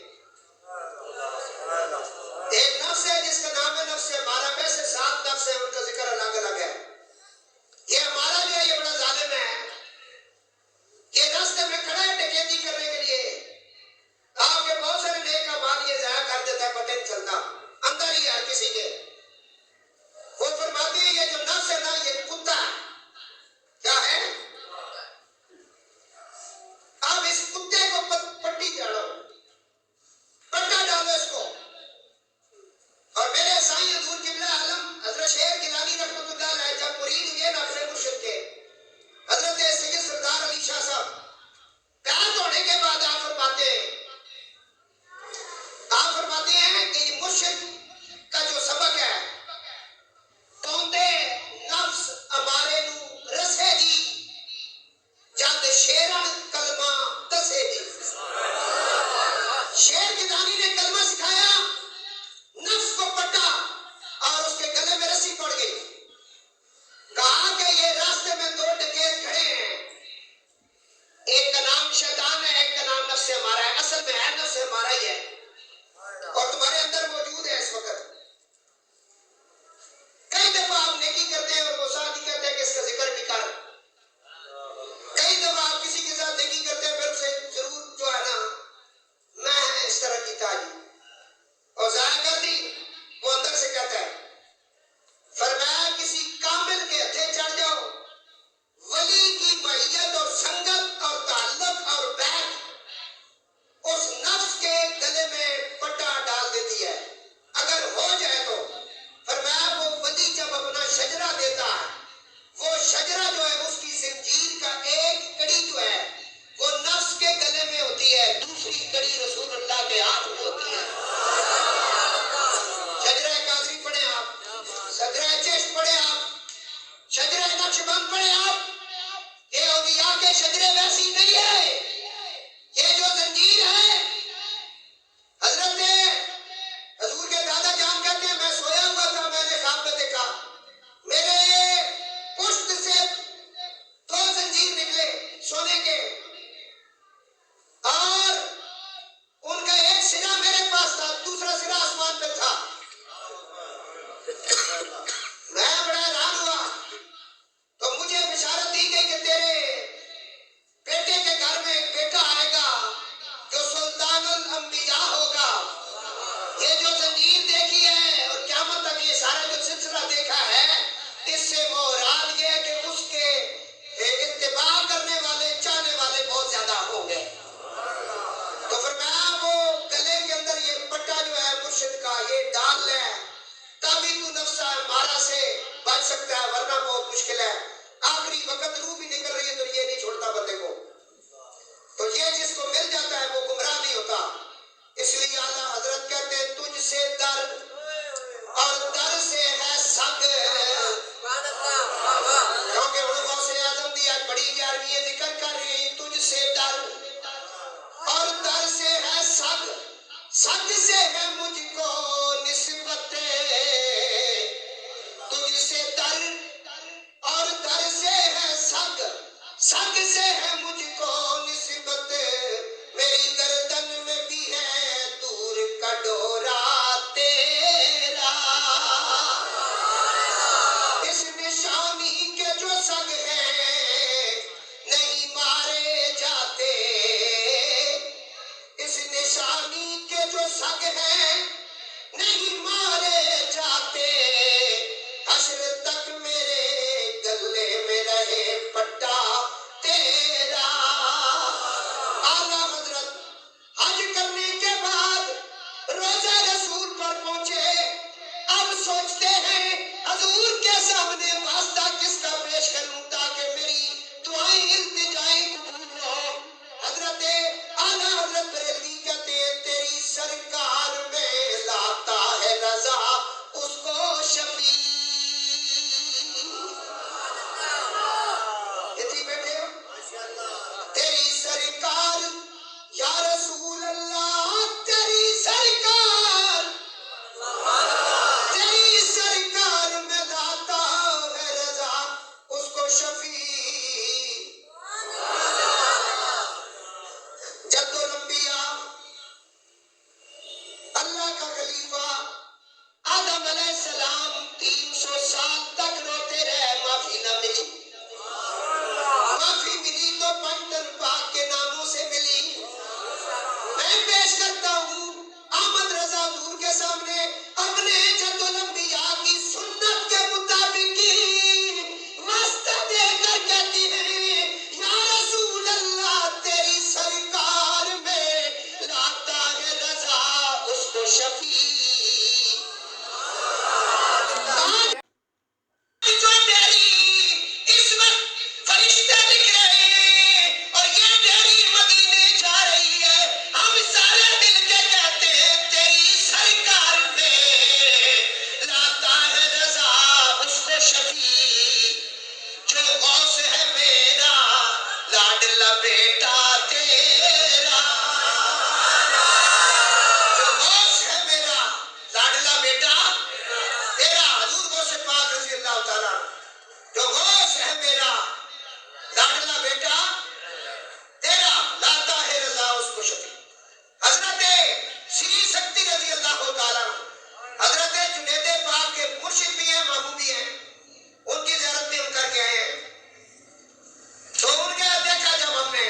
ایک نفس ہے جس کا نام ہے نفس ہمارا, ویسے 7 نفس ہیں, ان کا ذکر الگ الگ ہے. یہ ہمارا جو ہے یہ بڑا ظالم ہے, یہ راستے میں کھڑا ہے ڈکیتی کرنے کے لیے. آپ کے بہت سارے نیک اعمال یہ ضائع کر دیتا ہے, پتہ نہیں چلتا, اندر ہی ہے کسی کے. وہ فرماتے ہیں یہ جو نفس ہے نا یہ کتا ہے. کیا ہے؟ اب اس کتے کو پٹی چڑھو, پٹا ڈالو اس کو. اور میرے سائیں حضور قبلہ عالم حضرت شیر گیلانی رحمۃ اللہ علیہ جب مرید ہوئے ناقص مرشد کے حضرت سید سردار علی شاہ صاحب بیعت ہونے کے بعد آپ فرماتے ہیں کہ یہ مرشد کا جو سبق ہے, توندے نفس ہمارے نو رسے دی جد شیرن کلمہ دسے دی. شیر گیلانی نے کلمہ سکھایا, نفس کو پٹا اور اس کے گلے میں رسی پڑ گئی. کہا کہ یہ راستے میں 2 ڈکیت کھڑے ہیں, ایک کا نام شیطان ہے, ایک کا نام نفس ہمارا ہے. اصل میں ہے نفس ہمارا ہی ہے, اور تمہارے اندر موجود ہے اس وقت. کئی دفعہ آپ نیکی کرتے ہیں اور وہ ساتھ ہی کہتے ہیں کہ اس کا ذکر بھی کر. کئی دفعہ آپ کسی کے ساتھ نیکی کرتے ہیں, پھر اسے ضرور جو ہے نا میں اس طرح کیتا جی, اور ظاہر کر دی. وہ اندر سے کہتا ہے, فرمایا کسی کامل کے ہتھے چڑھ جاؤ, ولی کی معیت اور سنگت اور تعلق اور بیعت اس نفس کے گلے میں پٹا ڈال دیتی ہے. اگر ہو جائے تو فرمایا وہ ولی جب اپنا شجرہ دیتا ہے, وہ شجرہ جو ہے اس کی زنجیر کا ایک کڑی جو ہے وہ نفس کے گلے میں ہوتی ہے, دوسری کڑی رسول اللہ کے ہاتھ میں ہوتی ہے. شجرہ قادری پڑھے آپ, شجرہ چشت پڑھے آپ, شجرہ نقشبند پڑھے آپ. یہ اولیاء کے شجرے ویسی نہیں ہے. یہ جو زنجیر ہے, حضرت حضور کے دادا جان کہتے ہیں میں سویا ہوا تھا, میں نے خواب میں دیکھا میرے پشت سے 2 زنجیر نکلے سونے کے, اور ان کا ایک سرا میرے پاس تھا, دوسرا سرا آسمان پہ تھا. میں بڑا حیران ہوا, تو مجھے بشارت دی گئی کہ تیرے بیٹے کے گھر میں ایک بیٹا آئے گا جو سلطان الانبیاء ہوگا. یہ جو زنجیر دیکھی ہے اور قیامت تک یہ سارا جو سلسلہ دیکھا ہے, اس سے مراد یہ ہے کہ اس کے اتباع کرنے والے, چاہنے والے بہت زیادہ ہوں گے. تو فرمایا وہ گلے کے اندر یہ پٹا جو ہے مرشد کا یہ ڈال لے, تبھی تو نفس ہمارا سے بچ سکتا ہے, ورنہ بہت مشکل ہے. آخری وقت روح بھی نکل رہی ہے تو یہ نہیں چھوڑتا بندے کو. تو یہ جس کو مل جاتا ہے وہ گمراہ نہیں ہوتا. اس لیے اعلیٰ حضرت کہتے ہیں تجھ سے در اور در سے ہے سگ, کیونکہ علماء سے اعظم دی آج بڑی 11ویں ذکر کر رہی ہیں. تجھ سے در اور در سے ہے سگ, سگ سے ہے مجھ کو نسبت, تجھ سے در اور در سے ہے سگ, سگ سے ہے مجھ کو نسبت, میری گردن میں بھی ہے دور کا ڈورا تیرا, اس نشانی کے جو سگ ہیں نہیں مارے جاتے, اس نشانی کے جو سگ ہیں نہیں مارے جاتے, حشر تک میرے گلے میں رہے پٹا تیرا. فرشتے لکھ رہے ہیں اور یہ ڈیری مدینے جا رہی ہے. ہم سارے مل کے کہتے ہیں تیری سرکار میں لاتا ہے رضا اس کو شفیع جو غوث ہے میرا لاڈلا بیٹا تیرا. جو غوث ہے میرا لاڈلا بیٹا تیرا. حضور غوث پاک رضی اللہ تعالیٰ جو غوث ہے میرا لاڈلا بیٹا تیرا لاتا ہے رضا اس کو شفیع. حضرت سری سکتی رضی اللہ تعالیٰ حضرت جنید پاک کے مرشد بھی ہیں محبوب بھی ہیں. ان کی زیارت بھی ہم کر کے آئے ہیں. تو ان کے دیکھا جب ہم نے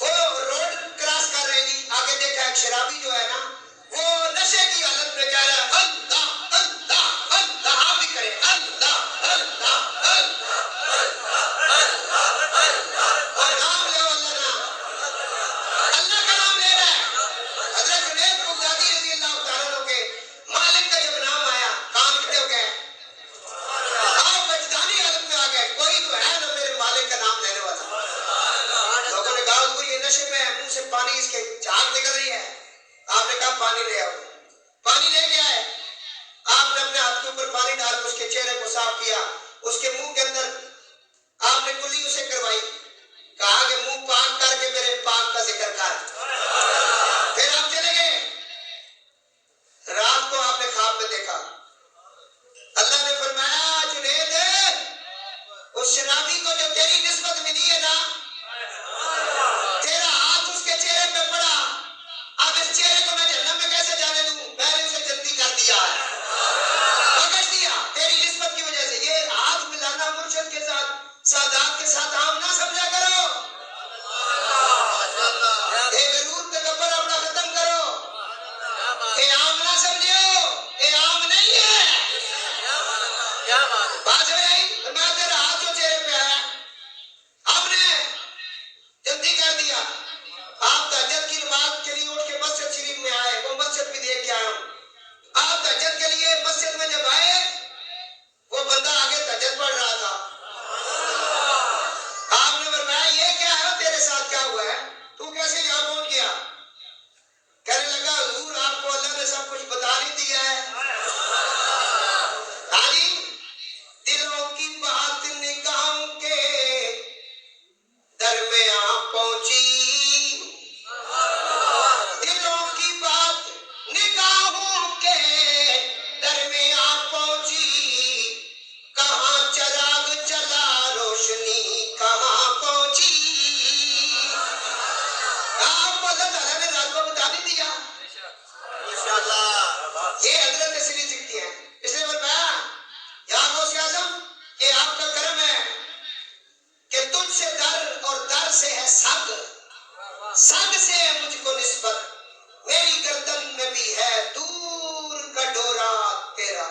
وہ روڈ کراس کر رہے تھی آگے دیکھا ایک شرابی جو ہے نا وہ نشے کی حالت میں کہہ رہا ہے اللہ اللہ اللہ. آپ بھی کریں اللہ اللہ اور نام لو اللہ نام اللہ کا نام لے رہا ہے. حضرت جنید بغدادی رضی اللہ تعالیٰ عنہ کے مالک کا جب نام آیا کان کھڑے ہو گئے. آپ وجدانی حالت میں آ گئے. کوئی تو ہے نا میرے مالک کا نام لینے والا. لوگوں نے کہا حضور یہ نشے میں ہے منہ سے پانی اس کے جھاگ نکل رہی ہے. آپ نے کہا پانی لے آؤ. پانی لے کے آئے. آپ نے اپنے ہاتھ کے اوپر پانی ڈال کے اس کے چہرے کو صاف کیا. اس کے منہ کے اندر آپ نے کلی اسے کروائی. کہا کہ منہ پاک کر کے میرے پاک کا ذکر کر. پھر آپ چلے گئے. رات کو آپ نے خواب میں دیکھا اللہ نے فرمایا جنید اس شرابی کو جو تیری نسبت ملی ہے نا تیرا ہاتھ اس کے چہرے پہ پڑا. اب اس چہرے کو میں جہنم میں کیسے جانے دوں؟ میں نے اسے جنتی کر دیا ہے. بخش دیا تیری نسبت کی وجہ سے. یہ ہاتھ ملانا مرشد کے ساتھ سادات کے ساتھ عام نہ سمجھا کرو. اے غرور تکبر اپنا ختم کرو. اے عام نہ سمجھو. اے عام نہیں ہے. بات سمجھ آئی؟ میں تیرا ہاتھ جو چہرے پہ ہے ہم نے جلدی کر دیا. آپ تہجد کی نماز کے لیے اٹھ کے مسجد شریف میں آئے. وہ مسجد بھی دیکھ کے آیا ہوں. آپ تہجد کے لیے مسجد میں جب آئے وہ بندہ آگے تہجد پڑھ رہا تھا. آپ نے فرمایا یہ کیا ہے تیرے ساتھ کیا ہوا ہے؟ تو کیسے یہاں پہنچ گیا؟ کہنے لگا حضور آپ کو اللہ نے سب کچھ بتا نہیں دیا ہے. ہاں جی دلوں کی بات نگاہوں کے درمیان پہنچی. دلوں کی بات نگاہوں کے درمیان پہنچی. کہاں چراغ جلا روشنی کہاں پہنچی. آپ کو اللہ تعالیٰ نے رات کو بتا نہیں دیا. یہ حضرت سری سکتی ہیں. اس نے فرمایا یا غوث اعظم یہ آپ کا کرم ہے کہ تجھ سے در اور در سے ہے سگ. سگ سے ہے مجھ کو نسبت. میری گردن میں بھی ہے دور کا ڈورا تیرا.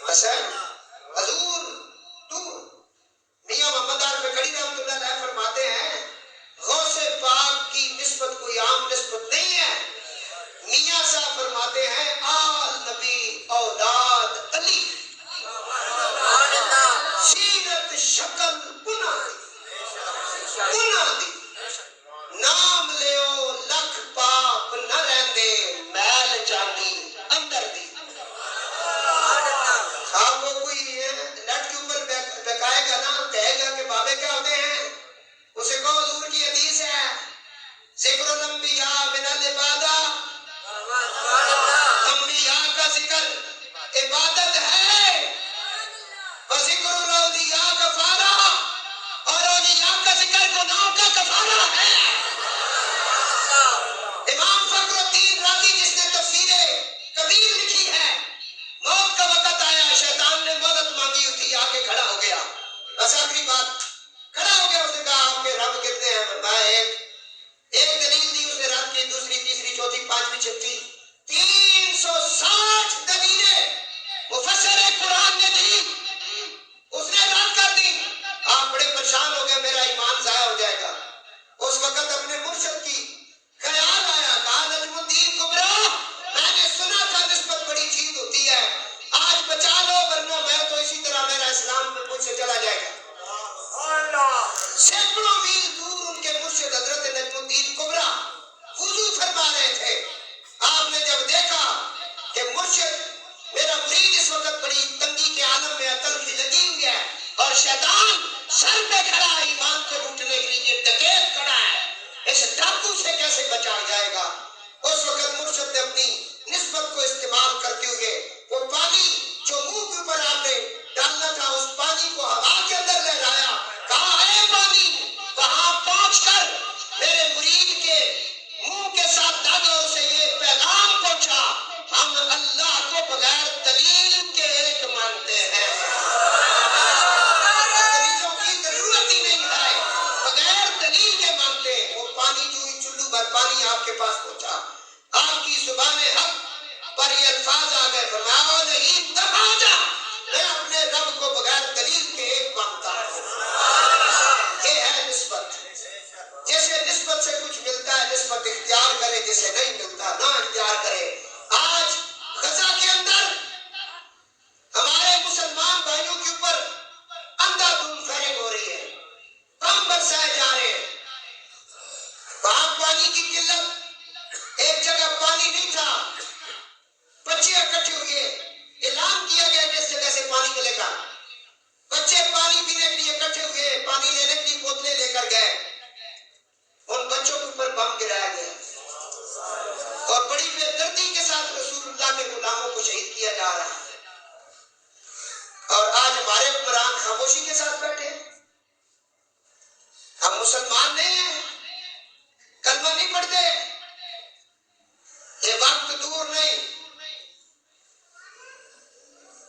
حسین حضور دور. میاں محمد عارف کڑی رحمۃ اللہ علیہ فرماتے ہیں غوث پاک کی نسبت کوئی عام نسبت نہیں ہے. میاں صاحب فرماتے ہیں آل نبی اولاد علی سیرت شکل بنا دی. نام لیو لکھ پاپ نہ رہندے میل چاندی اندر دی. آپ کو کوئی نیٹ کے اوپر بکائے گا نا کہے گا کہ بابے کیا ہوتے ہیں اسے کہو حضور کی حدیث ہے ذکر الانبیاء من العبادہ. انبیاء کا ذکر عبادت ہے. وذکر الاولیاء کفارہ اور اولیاء کا ذکر گناہوں کا کفارہ ہے. امام فخر الدین رازی جس نے تفسیر کبیر لکھی ہے موت کا وقت آیا شیطان نے مدد مانگی تھی آگے کھڑا ہو گیا. بس آخری بات کھڑا ہو گیا. اس نے کہا آپ کے رب کتنے ہیں؟ فرمایا ایک دلیل دی اس نے رب کی. دوسری تیسری چوتھی پانچویں چھٹی 360 دلیلیں مفسر قرآن نے دی. اس نے رد کر دی. آپ بڑے پریشان ہو گئے میرا ایمان ضائع ہو جائے گا. اس وقت اپنے مرشد کی خیال آیا. کہا نجم الدین کبرا میں نے سنا تھا نسبت بڑی چیز ہوتی ہے. آج بچا لو ورنہ میں تو اسی طرح میرا سینکڑوں میل دور ان کے مرشد حضرت نجم الدین کبریٰ وضو فرما رہے تھے. آپ نے جب دیکھا کہ مرشد میرا مرید اس وقت بڑی تنگی کے عالم میں تلخی لگی ہوئی ہے اور شیطان سر پہ کھڑا ہے، ایمان کو لوٹنے کے لیے ڈکیت کھڑا ہے، اس ڈاکو سے کیسے بچا جائے گا؟ اس وقت مرشد نے اپنی نسبت کو استعمال کرتے ہوئے وہ پانی جو منہ کے اوپر آپ نے ڈالنا تھا اس پانی کو ہوا کے اندر لہرایا، کہا اے پانی وہاں پہنچ کر میرے مرید کے منہ کے ساتھ داغا اور اسے یہ پیغام پہنچا، ہم اللہ کو بغیر دلیل کے ایک مانتے ہیں. دلیلوں کی ضرورت ہی نہیں ہے، بغیر دلیل کے مانتے ہیں. وہ پانی جو ہی چلو بھر پانی آپ کے پاس پہنچا، آپ کی زبان حق پر یہ الفاظ آ گئے، فرمایا نہیں دفع ہو جا، میں اپنے رب کو بغیر دلیل کے ایک مانتا ہوں. یہ ہے نسبت. جیسے نسبت سے کچھ ملتا ہے نسبت اختیار کرے، جسے نہیں ملتا نہ اختیار کرے. آج غزہ کے اندر ہمارے مسلمان بھائیوں کے اوپر اندھا دھند فائرنگ ہو رہی ہے، بم برسائے جا رہے ہیں. وہاں پانی کی قلت، ایک جگہ پانی نہیں تھا، بچے اکٹھے ہوئے، اعلان کیا گیا کہ اس جگہ سے پانی ملے گا. بچے پانی پینے کے لیے اکٹھے ہوئے، پانی لینے کے لیے بوتلیں لے کر گئے. ان بچوں کے اوپر بم گرایا گیا اور بڑی بے دردی کے ساتھ رسول اللہ کے غلاموں کو شہید کیا جا رہا ہے. اور آج ہمارے حکمران خاموشی کے ساتھ بیٹھے ہیں. ہم مسلمان نہیں ہیں، کلمہ نہیں پڑھتے، یہ وقت دور نہیں.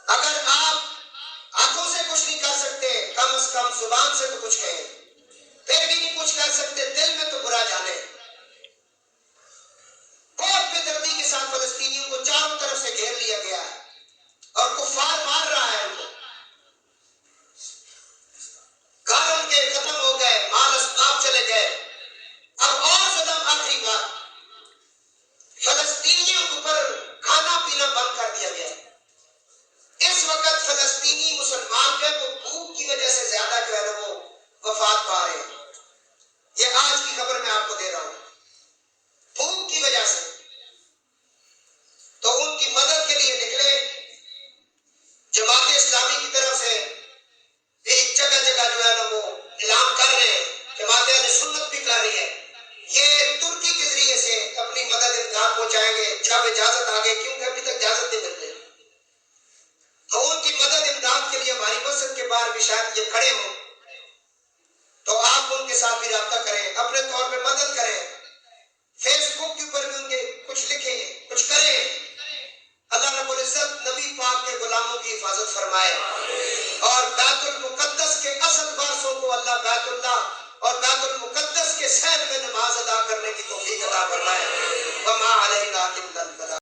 اگر آپ آنکھوں سے کچھ نہیں کر سکتے کم از کم زبان سے تو کچھ کہیں، پھر بھی نہیں کچھ کر سکتے دل میں تو برا جانے. بہت بے دردی کے ساتھ فلسطینیوں کو چاروں طرف سے گھیر لیا گیا ہے اور کفار مار رہا ہے ان کو. گھر ان کے ختم ہو گئے، مال اسباب چلے گئے. اب اور ظلم، آخری بات، فلسطینیوں کے اوپر کھانا پینا بند کر دیا گیا. اس وقت فلسطینی مسلمان جو ہے وہ بھوک کی وجہ سے زیادہ جو ہے وہ وفات پا رہے ہیں. یہ آج کی خبر میں آپ کو دے رہا ہوں، بھوک کی وجہ سے. تو ان کی مدد کے لیے نکلے. جماعت اسلامی کی طرف سے ایک جگہ جگہ جو ہے نا وہ اعلان کر رہے ہیں، جماعت اہل سنت بھی کر رہی ہے. یہ ترکی کے ذریعے سے اپنی مدد امداد پہنچائیں گے جب اجازت آ گئی، کیونکہ ابھی تک اجازت نہیں مل رہی. تو ان کی مدد امداد کے لیے ہماری مسجد کے باہر بھی شاید یہ کھڑے ہوں، تو آپ ان کے ساتھ بھی رابطہ کریں، اپنے طور پہ مدد کریں. فیس بک کے اوپر بھی ان کے کچھ لکھیں، کچھ کریں. اللہ رب العزت نبی پاک کے غلاموں کی حفاظت فرمائے اور بیت المقدس کے اصل وارثوں کو اللہ بیت اللہ اور بیت المقدس کے سیر میں نماز ادا کرنے کی توفیق عطا فرمائے. وما علینا الا البلاغ.